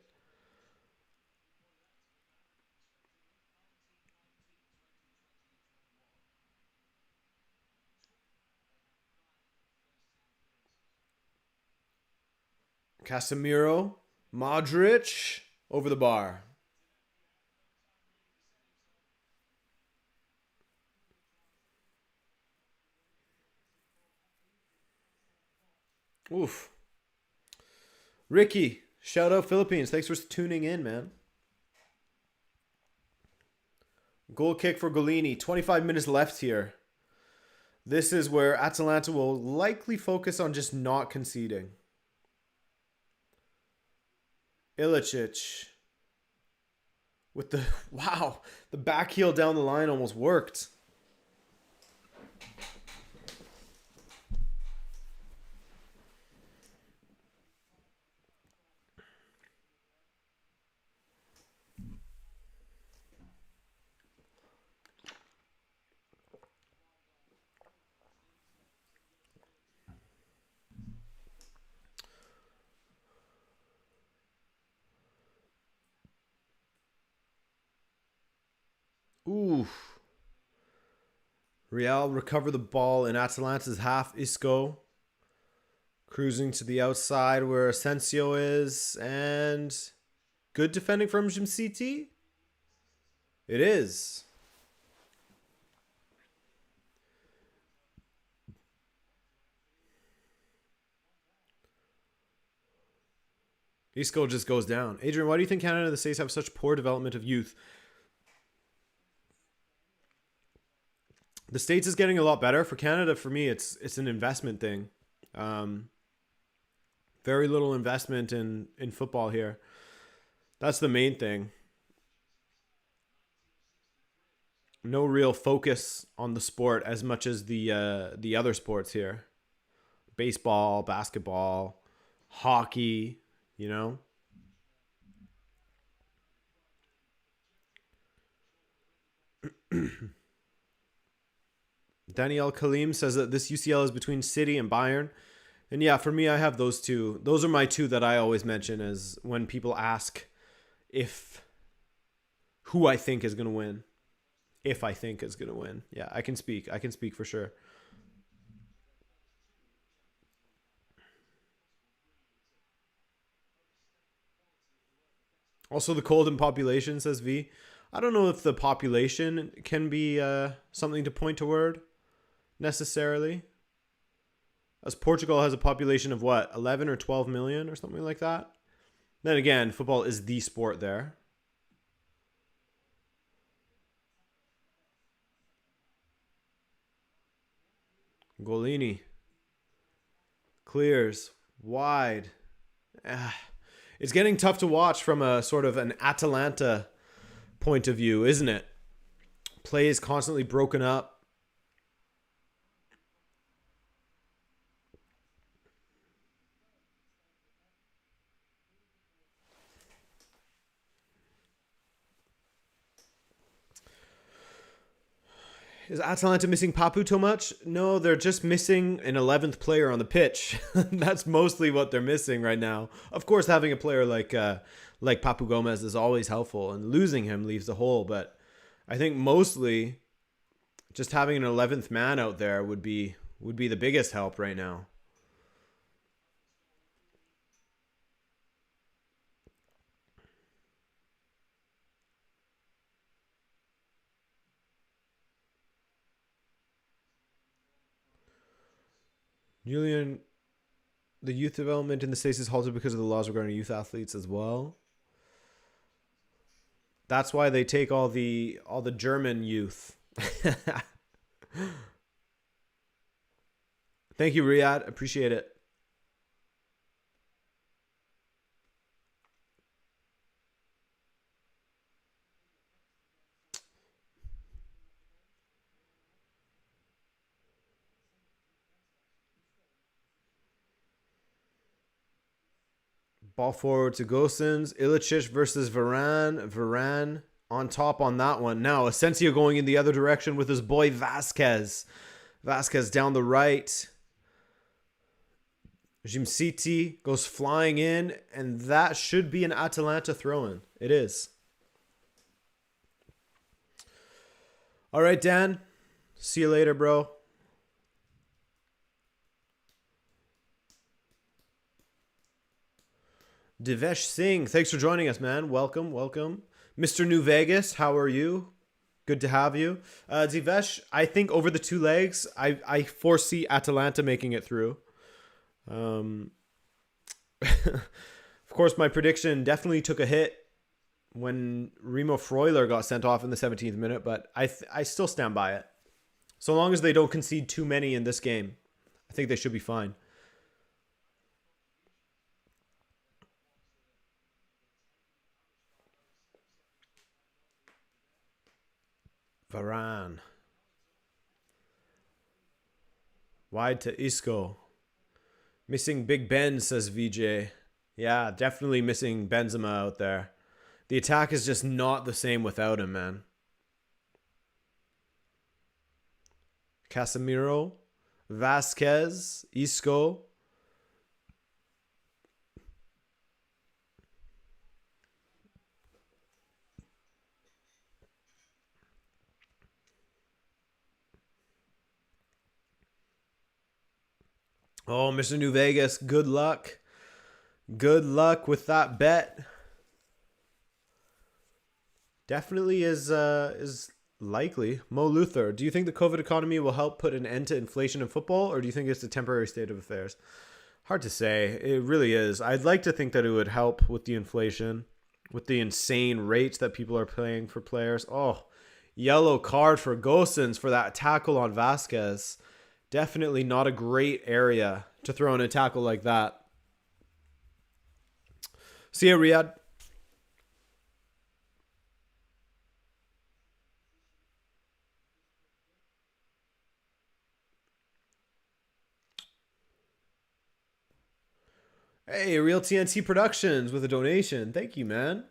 Casemiro, Modric over the bar. Oof. Ricky, shout out Philippines. Thanks for tuning in, man. Goal kick for Golini. 25 minutes left here. This is where Atalanta will likely focus on just not conceding. Ilicic. With the... Wow. The back heel down the line almost worked. Oof. Real recover the ball in Atalanta's half. Isco cruising to the outside where Asensio is. And good defending from Jimciti. It is. Isco just goes down. Adrian, why do you think Canada and the States have such poor development of youth? The States is getting a lot better. For Canada, for me, it's an investment thing. Very little investment in football here. That's the main thing. No real focus on the sport as much as the other sports here. Baseball, basketball, hockey, you know. Daniel Kalim says that this UCL is between City and Bayern. And yeah, for me, I have those two. Those are my two that I always mention as when people ask who I think is going to win. If I think is going to win. Yeah, I can speak. I can speak for sure. Also, the cold in population, says V. I don't know if the population can be something to point toward necessarily. As Portugal has a population of what, 11 or 12 million or something like that. Then again, football is the sport there. Golini clears wide. It's getting tough to watch from a sort of an Atalanta point of view, isn't it? Play is constantly broken up. Is Atalanta missing Papu too much? No, they're just missing an 11th player on the pitch. That's mostly what they're missing right now. Of course, having a player like Papu Gomez is always helpful, and losing him leaves a hole. But I think mostly just having an 11th man out there would be the biggest help right now. Julian, the youth development in the States is halted because of the laws regarding youth athletes as well. That's why they take all the German youth. Thank you, Riyadh. Appreciate it. Ball forward to Gosens. Ilicic versus Varane. Varane on top on that one. Now, Asensio going in the other direction with his boy Vasquez. Vasquez down the right. Jimciti goes flying in, and that should be an Atalanta throw-in. It is. All right, Dan. See you later, bro. Devesh Singh, thanks for joining us, man. Welcome. Mr. New Vegas, how are you? Good to have you. Devesh, I think over the two legs, I foresee Atalanta making it through. Of course, my prediction definitely took a hit when Remo Freuler got sent off in the 17th minute, but I still stand by it. So long as they don't concede too many in this game, I think they should be fine. Varane. Wide to Isco. Missing Big Ben, says VJ. Yeah, definitely missing Benzema out there. The attack is just not the same without him, man. Casemiro. Vasquez. Isco. Oh, Mr. New Vegas, good luck. Good luck with that bet. Definitely is likely. Mo Luther, do you think the COVID economy will help put an end to inflation in football, or do you think it's a temporary state of affairs? Hard to say. It really is. I'd like to think that it would help with the inflation, with the insane rates that people are paying for players. Oh, yellow card for Gosens for that tackle on Vasquez. Definitely not a great area to throw in a tackle like that. See ya, Riyadh. Hey, Real TNT Productions with a donation. Thank you, man.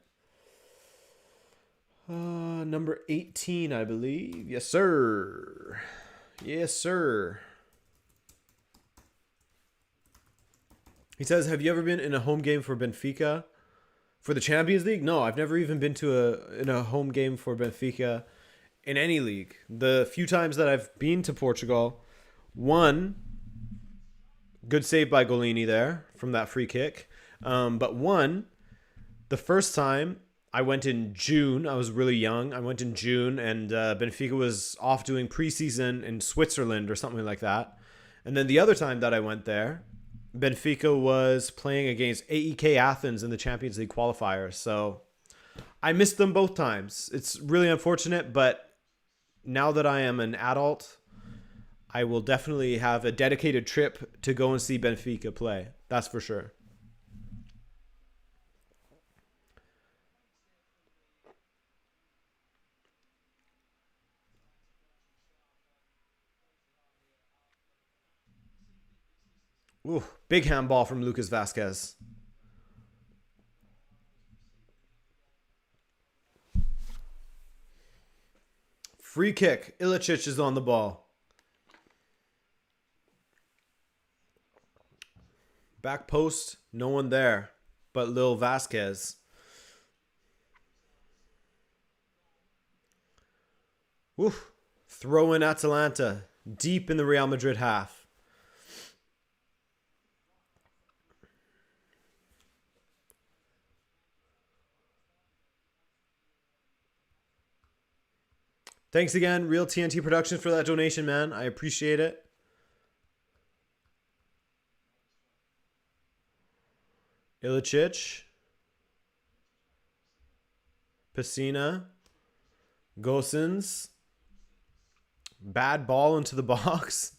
Number 18, I believe. Yes, sir. Yes, sir. He says, have you ever been in a home game for Benfica? For the Champions League? No, I've never even been to a home game for Benfica in any league. The few times that I've been to Portugal, one, good save by Golini there from that free kick. But one, the first time I went in June. I was really young. I went in June, and Benfica was off doing preseason in Switzerland or something like that. And then the other time that I went there, Benfica was playing against AEK Athens in the Champions League qualifiers. So I missed them both times. It's really unfortunate, but now that I am an adult, I will definitely have a dedicated trip to go and see Benfica play. That's for sure. Ooh, big handball from Lucas Vasquez. Free kick. Ilicic is on the ball. Back post, no one there but Lil Vasquez. Oof. Throw in Atalanta deep in the Real Madrid half. Thanks again, Real TNT Productions, for that donation, man. I appreciate it. Ilicic. Pacina. Gosens. Bad ball into the box.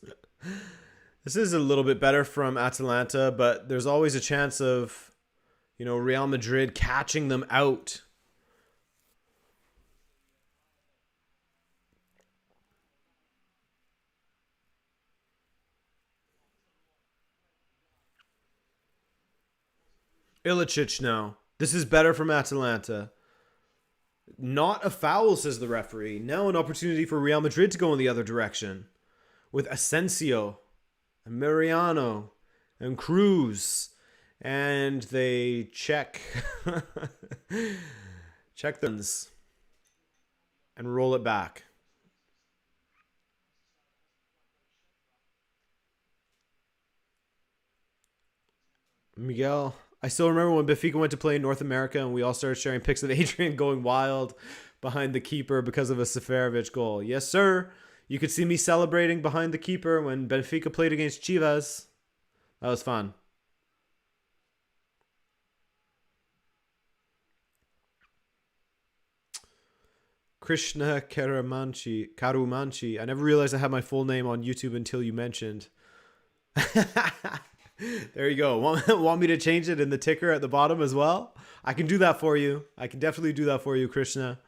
This is a little bit better from Atalanta, but there's always a chance of, Real Madrid catching them out. Ilicic now. This is better from Atalanta. Not a foul, says the referee. Now an opportunity for Real Madrid to go in the other direction. With Asensio and Mariano and Cruz. And they check. Check them. And roll it back. Miguel. I still remember when Benfica went to play in North America and we all started sharing pics of Adrian going wild behind the keeper because of a Seferovic goal. Yes, sir. You could see me celebrating behind the keeper when Benfica played against Chivas. That was fun. Krishna Karumanchi. I never realized I had my full name on YouTube until you mentioned. There you go. Want me to change it in the ticker at the bottom as well? I can do that for you. I can definitely do that for you, Krishna.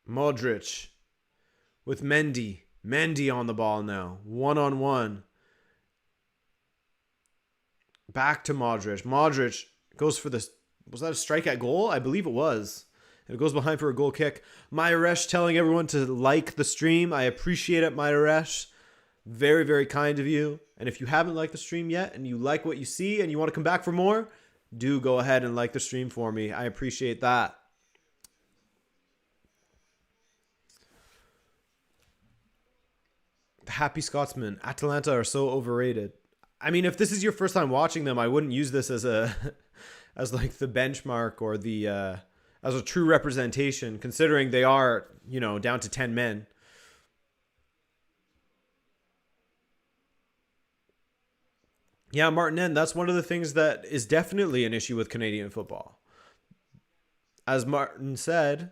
Modric with Mendy. Mendy on the ball now. One-on-one. Back to Modric. Modric goes for this. Was that a strike at goal? I believe it was. And it goes behind for a goal kick. Myresh telling everyone to like the stream. I appreciate it, Myresh. Very, very kind of you. And if you haven't liked the stream yet and you like what you see and you want to come back for more, do go ahead and like the stream for me. I appreciate that. Happy Scotsman. Atalanta are so overrated. I mean, if this is your first time watching them, I wouldn't use this as a as like the benchmark or the as a true representation, considering they are, you know, down to 10 men. Yeah, Martin N, that's one of the things that is definitely an issue with Canadian football. As Martin said,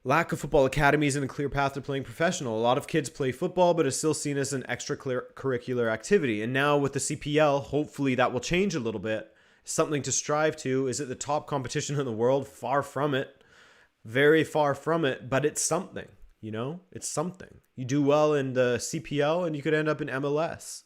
lack of football academies and a clear path to playing professional. A lot of kids play football, but it's still seen as an extracurricular activity. And now with the CPL, hopefully that will change a little bit. Something to strive to. Is it the top competition in the world? Far from it. Very far from it, but it's something, you know? It's something. You do well in the CPL and you could end up in MLS.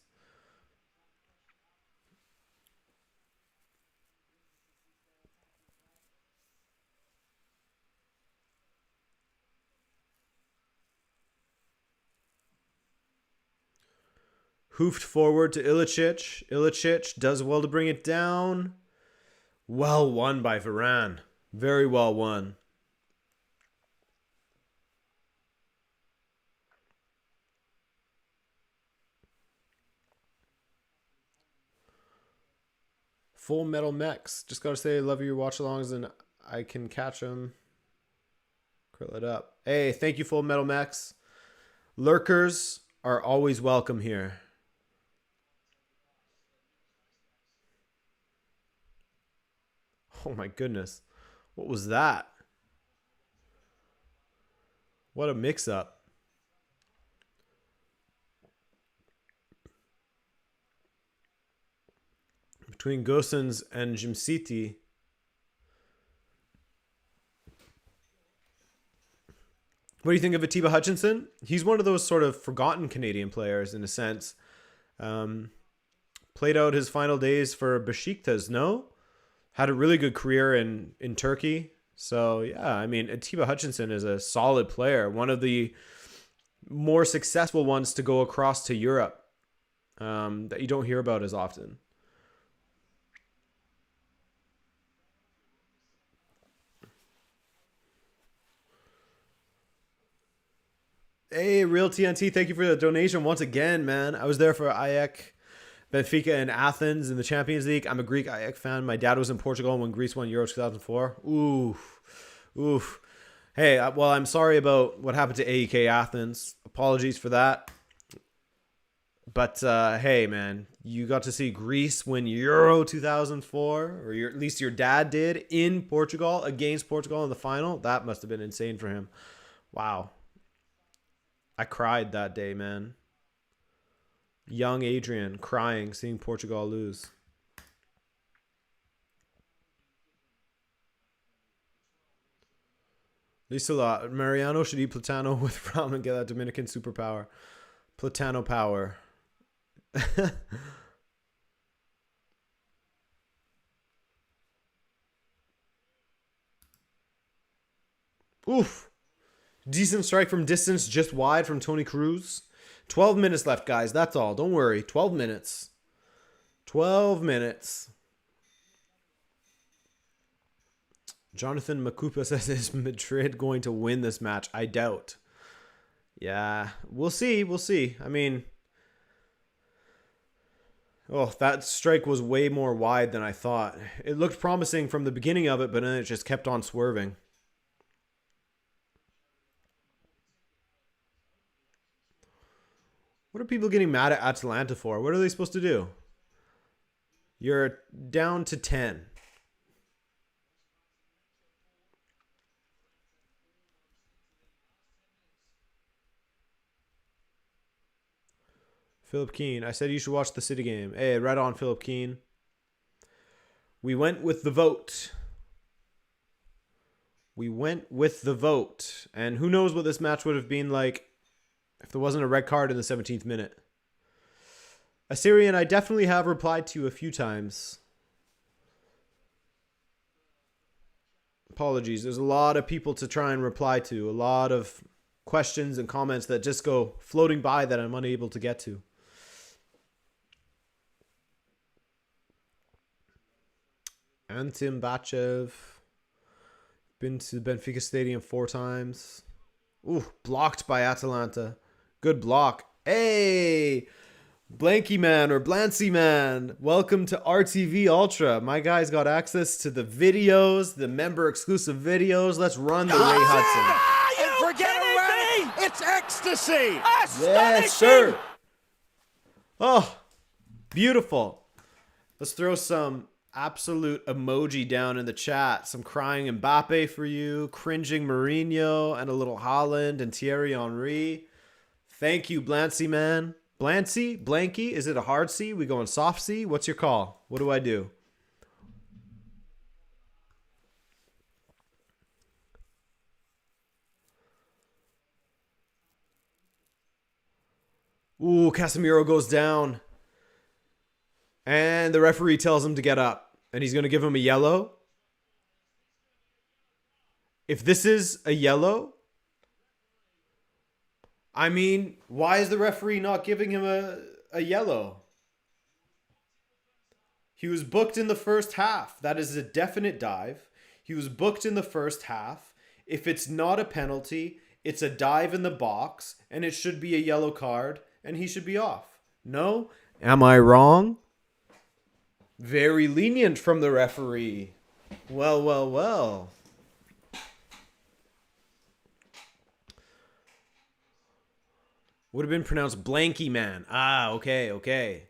Hoofed forward to Ilicic. Ilicic does well to bring it down. Well won by Varane. Very well won. Full Metal Mechs. Just gotta say, love your watch-alongs and I can catch them. Curl it up. Hey, thank you, Full Metal Mechs. Lurkers are always welcome here. Oh my goodness. What was that? What a mix-up. Between Gosens and Jimsiti. What do you think of Atiba Hutchinson? He's one of those sort of forgotten Canadian players in a sense. Played out his final days for Besiktas, no? Had a really good career in Turkey. So, yeah, I mean, Atiba Hutchinson is a solid player. One of the more successful ones to go across to Europe that you don't hear about as often. Hey, Real TNT, thank you for the donation once again, man. I was there for AEK Benfica in Athens in the Champions League. I'm a Greek AEK fan. My dad was in Portugal when Greece won Euro 2004. Oof. Hey, well, I'm sorry about what happened to AEK Athens. Apologies for that. But, hey, man, you got to see Greece win Euro 2004, or at least your dad did, in Portugal, against Portugal in the final. That must have been insane for him. Wow. I cried that day, man. Young Adrian crying, seeing Portugal lose. Lisa, Mariano should eat Platano with ramen and get that Dominican superpower. Platano power. Oof. Decent strike from distance, just wide from Tony Cruz. 12 minutes left, guys. That's all. Don't worry. 12 minutes. 12 minutes. Jonathan Makupa says, is Madrid going to win this match? I doubt. Yeah, we'll see. We'll see. I mean, oh, that strike was way more wide than I thought. It looked promising from the beginning of it, but then it just kept on swerving. What are people getting mad at Atalanta for? What are they supposed to do? You're down to 10. Philip Keane. I said you should watch the City game. Hey, right on, Philip Keane. We went with the vote. And who knows what this match would have been like if there wasn't a red card in the 17th minute. Assyrian, I definitely have replied to you a few times. Apologies. There's a lot of people to try and reply to. A lot of questions and comments that just go floating by that I'm unable to get to. Antim Bachev. Been to Benfica Stadium 4 times. Ooh, blocked by Atalanta. Good block. Hey, Blanky Man or Blancy Man, welcome to RTV Ultra. My guy's got access to the videos, the member exclusive videos. Let's run the Ray Hudson. And forget around. It's ecstasy. Yes, sir. Oh, beautiful. Let's throw some absolute emoji down in the chat. Some crying Mbappe for you, cringing Mourinho, and a little Haaland and Thierry Henry. Thank you, Blancy Man. Blancy? Blanky? Is it a hard C? We going soft C? What's your call? What do I do? Ooh, Casemiro goes down. And the referee tells him to get up. And he's going to give him a yellow. If this is a yellow, I mean, why is the referee not giving him a yellow? He was booked in the first half. That is a definite dive. He was booked in the first half. If it's not a penalty, it's a dive in the box, and it should be a yellow card, and he should be off. No? Am I wrong? Very lenient from the referee. Well, well, well. Would have been pronounced Blanky Man. Ah, okay, okay.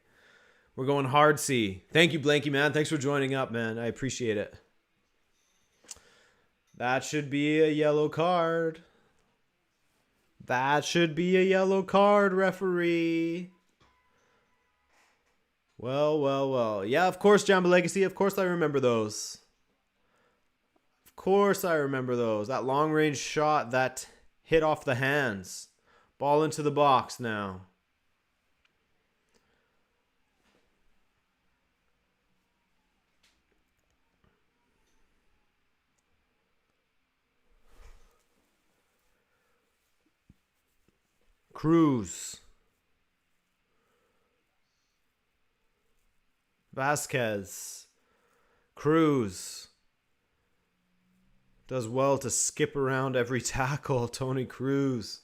We're going hard C. Thank you, Blanky Man. Thanks for joining up, man. I appreciate it. That should be a yellow card. That should be a yellow card, referee. Well, well, well. Yeah, of course, Jamba Legacy. Of course I remember those. Of course I remember those. That long-range shot that hit off the hands. Ball into the box now. Cruz. Vasquez. Cruz. Does well to skip around every tackle. Tony Cruz.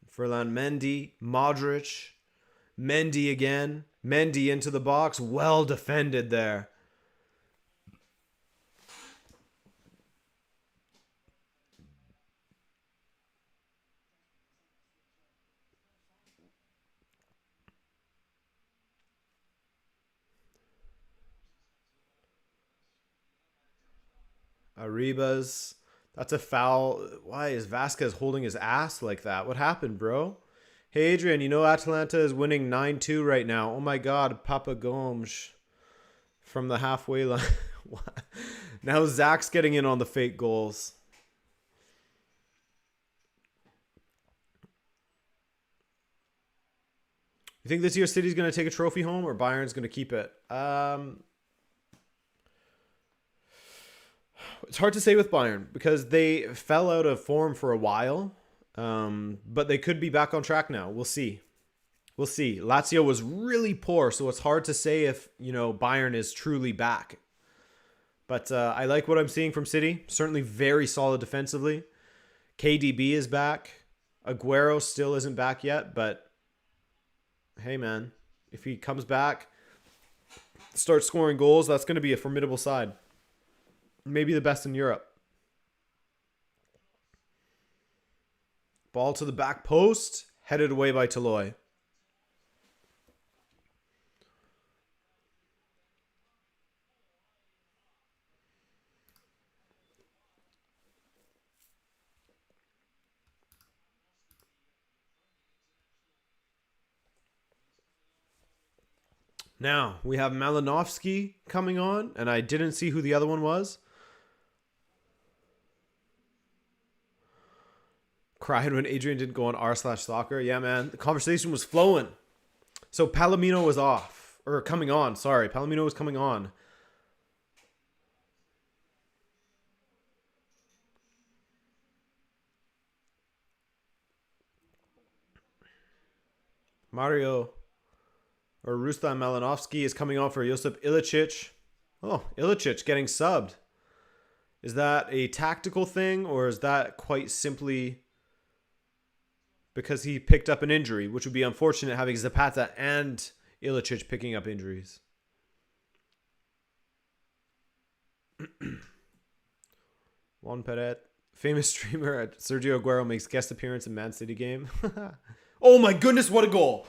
Ferland Mendy, Modric, Mendy again, Mendy into the box, well defended there. Arribas. That's a foul. Why is Vasquez holding his ass like that? What happened, bro? Hey, Adrian, you know Atalanta is winning 9-2 right now. Oh, my God. Papa Gomes from the halfway line. Now Zach's getting in on the fake goals. You think this year City's going to take a trophy home or Bayern's going to keep it? It's hard to say with Bayern because they fell out of form for a while, but they could be back on track now. We'll see. We'll see. Lazio was really poor, so it's hard to say if, you know, Bayern is truly back. But I like what I'm seeing from City. Certainly very solid defensively. KDB is back. Aguero still isn't back yet, but hey, man, if he comes back, starts scoring goals, that's going to be a formidable side. Maybe the best in Europe. Ball to the back post. Headed away by Toloy. Now, we have Malinovsky coming on, and I didn't see who the other one was. Cried when Adrian didn't go on r/soccer. Yeah, man. The conversation was flowing. So Palomino was off. Or coming on. Sorry. Palomino was coming on. Mario or Ruslan Malinovsky is coming on for Josip Ilicic. Oh, Ilicic getting subbed. Is that a tactical thing or is that quite simply because he picked up an injury, which would be unfortunate having Zapata and Ilicic picking up injuries. Juan Perez, famous streamer at Sergio Aguero makes guest appearance in Man City game. Oh my goodness, what a goal.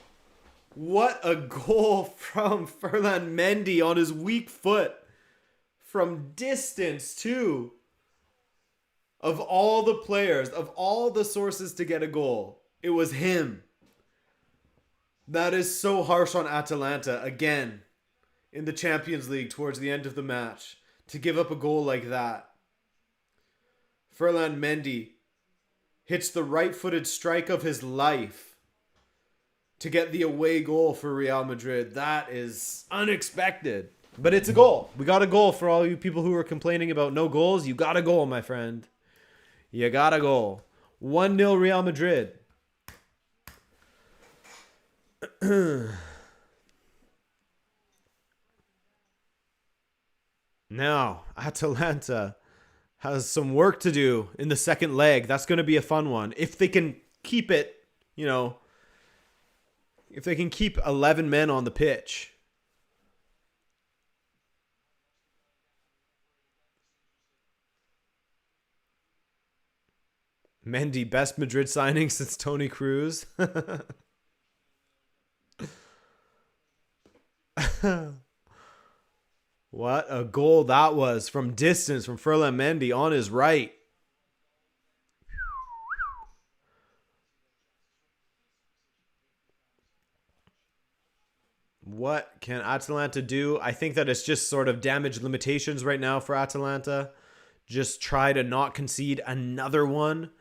What a goal from Ferland Mendy on his weak foot. From distance, too. Of all the players, of all the sources to get a goal, it was him. That is so harsh on Atalanta, again, in the Champions League towards the end of the match, to give up a goal like that. Ferland Mendy hits the right-footed strike of his life to get the away goal for Real Madrid. That is unexpected. But it's a goal. We got a goal for all you people who are complaining about no goals. You got a goal, my friend. You got a goal. 1-0 Real Madrid. Now, Atalanta has some work to do in the second leg. That's going to be a fun one. If they can keep it, if they can keep 11 men on the pitch. Mendy, best Madrid signing since Toni Kroos. What a goal that was from distance from Ferland Mendy on his right. What can Atalanta do? I think that it's just sort of damage limitations right now for Atalanta. Just try to not concede another one.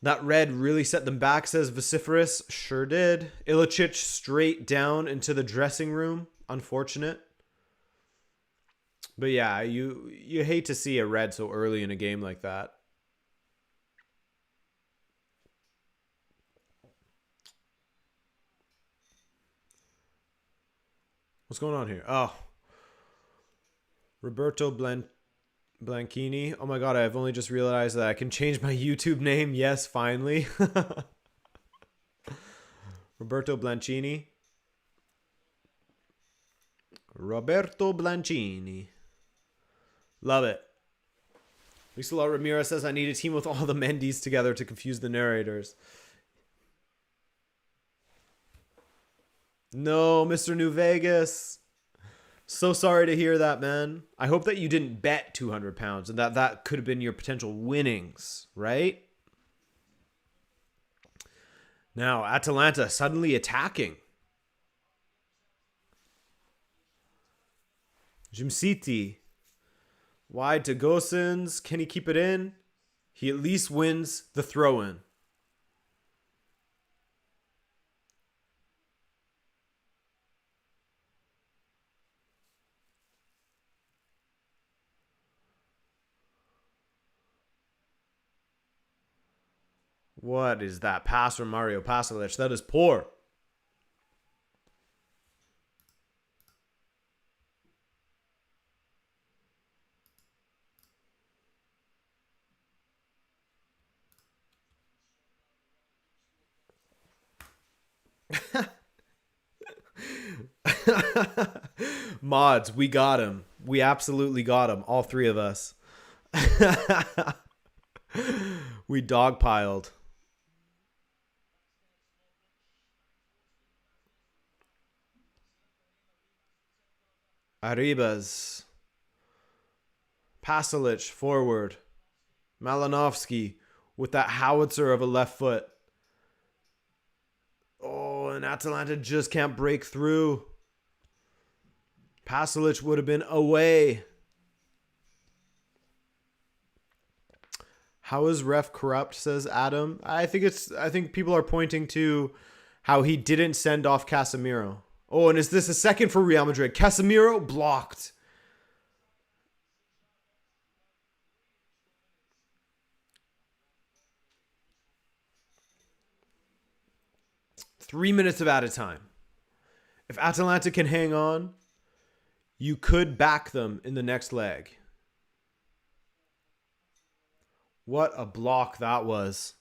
That red really set them back, says Vociferous. Sure did. Ilicic straight down into the dressing room. Unfortunate. But yeah, you hate to see a red so early in a game like that. What's going on here? Oh. Roberto Blanchini. Oh my god, I've only just realized that I can change my YouTube name. Yes, finally. Roberto Blanchini. Roberto Blanchini. Love it. Lisa Ramirez says I need a team with all the Mendys together to confuse the narrators. No, Mr. New Vegas. So sorry to hear that, man. I hope that you didn't bet £200 and that could have been your potential winnings, right? Now, Atalanta suddenly attacking. Jimciti. Wide to Gosens. Can he keep it in? He at least wins the throw-in. What is that pass from Mario Pasalic? That is poor. Mods, we got him. We absolutely got him. All three of us. We dogpiled. Arribas. Pasalic forward. Malinovsky with that howitzer of a left foot. Oh, and Atalanta just can't break through. Pasalic would have been away. How is ref corrupt, says Adam. I think people are pointing to how he didn't send off Casemiro. Oh, and is this a second for Real Madrid? Casemiro blocked. Three minutes of added time. If Atalanta can hang on, you could back them in the next leg. What a block that was.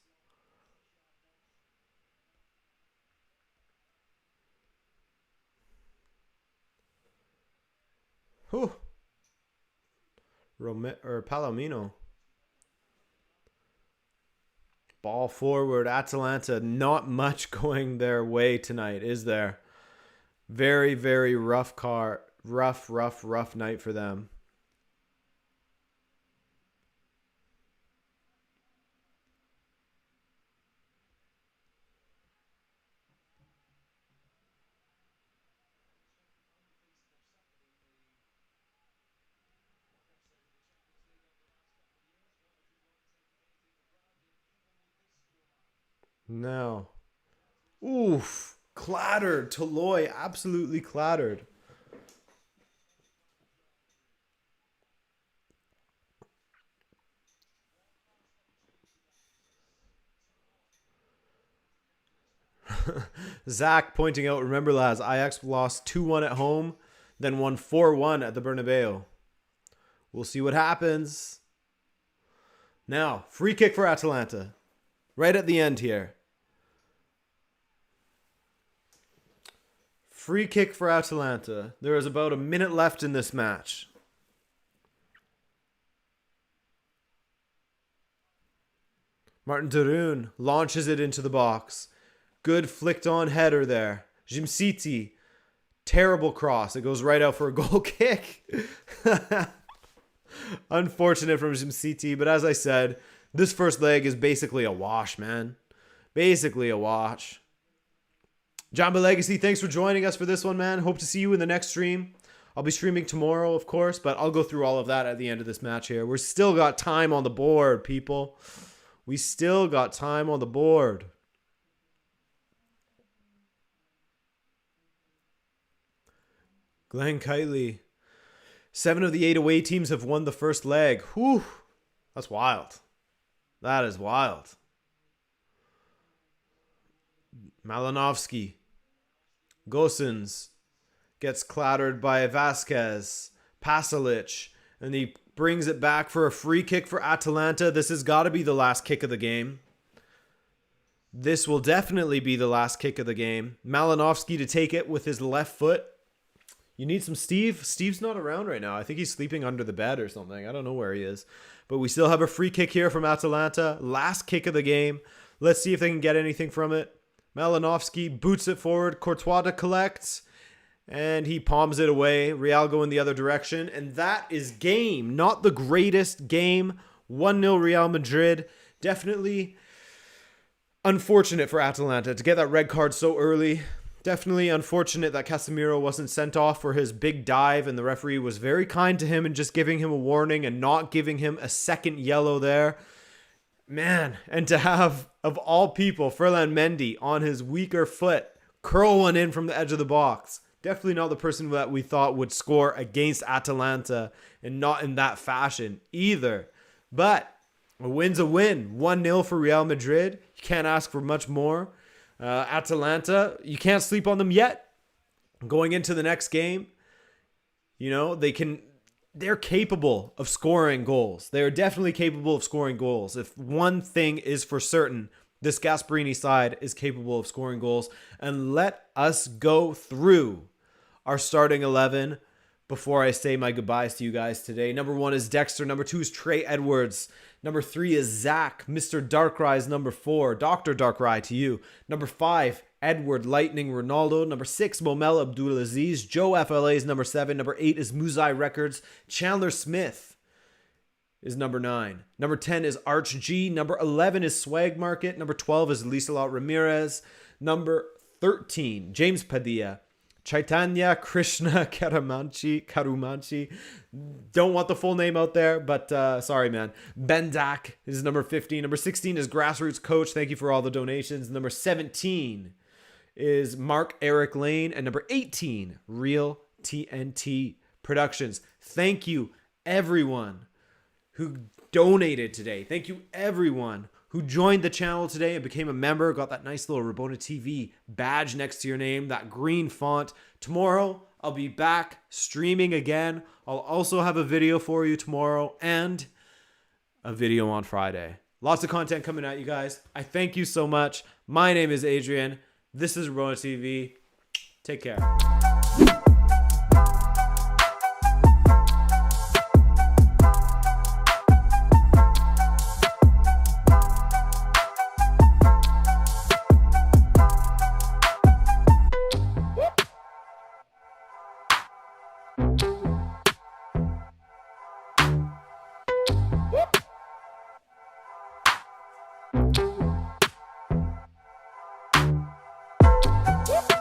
Palomino. Ball forward. Atalanta, not much going their way tonight, is there? Very, very rough night for them. No. Oof. Clattered. Toloi absolutely clattered. Zach pointing out, remember lads, Ajax lost 2-1 at home, then won 4-1 at the Bernabeu. We'll see what happens. Now, free kick for Atalanta. Right at the end here. Free kick for Atalanta. There is about a minute left in this match. Martin Darun launches it into the box. Good flicked on header there. Jimsiti. Terrible cross. It goes right out for a goal kick. Unfortunate from Jimsiti, but as I said, this first leg is basically a wash, man. Basically a wash. Jamba Legacy, thanks for joining us for this one, man. Hope to see you in the next stream. I'll be streaming tomorrow, of course, but I'll go through all of that at the end of this match here. We're still got time on the board, people. We still got time on the board. Glenn Kitely. 7 of the 8 away teams have won the first leg. Whew. That's wild. That is wild. Malinovsky. Gosens gets clattered by Vasquez. Pasalic. And he brings it back for a free kick for Atalanta. This has got to be the last kick of the game. This will definitely be the last kick of the game. Malinovsky to take it with his left foot. You need some Steve. Steve's not around right now. I think he's sleeping under the bed or something. I don't know where he is. But we still have a free kick here from Atalanta. Last kick of the game. Let's see if they can get anything from it. Malinovsky boots it forward. Courtois to collect. And he palms it away. Real go in the other direction. And that is game. Not the greatest game. 1-0 Real Madrid. Definitely unfortunate for Atalanta to get that red card so early. Definitely unfortunate that Casemiro wasn't sent off for his big dive, and the referee was very kind to him and just giving him a warning and not giving him a second yellow there. Man, and to have, of all people, Ferland Mendy on his weaker foot curl one in from the edge of the box. Definitely not the person that we thought would score against Atalanta, and not in that fashion either. But a win's a win. 1-0 for Real Madrid. You can't ask for much more. Atalanta, you can't sleep on them yet. Going into the next game, you know, they're capable of scoring goals. They're definitely capable of scoring goals. If one thing is for certain, this Gasperini side is capable of scoring goals. And let us go through our starting 11 before I say my goodbyes to you guys today. Number 1 is Dexter. Number 2 is Trey Edwards. Number 3 is Zach. Mr. Darkrai is number 4. Dr. Darkrai to you. Number 5, Edward Lightning Ronaldo. Number 6, Momel Abdulaziz. Joe FLA is number 7. Number 8 is Muzai Records. Chandler Smith is number 9. Number 10 is Arch G. Number 11 is Swag Market. Number 12 is Liselot Ramirez. Number 13, James Padilla. Chaitanya Krishna Karumanchi. Don't want the full name out there, but sorry, man. Bendak is number 15. Number 16 is Grassroots Coach. Thank you for all the donations. Number 17 is Mark Eric Lane. And number 18, Real TNT Productions. Thank you, everyone who donated today. Thank you, everyone who joined the channel today and became a member, got that nice little Rabona TV badge next to your name, that green font. Tomorrow, I'll be back streaming again. I'll also have a video for you tomorrow and a video on Friday. Lots of content coming at you guys. I thank you so much. My name is Adrian. This is Rabona TV. Take care. whoop.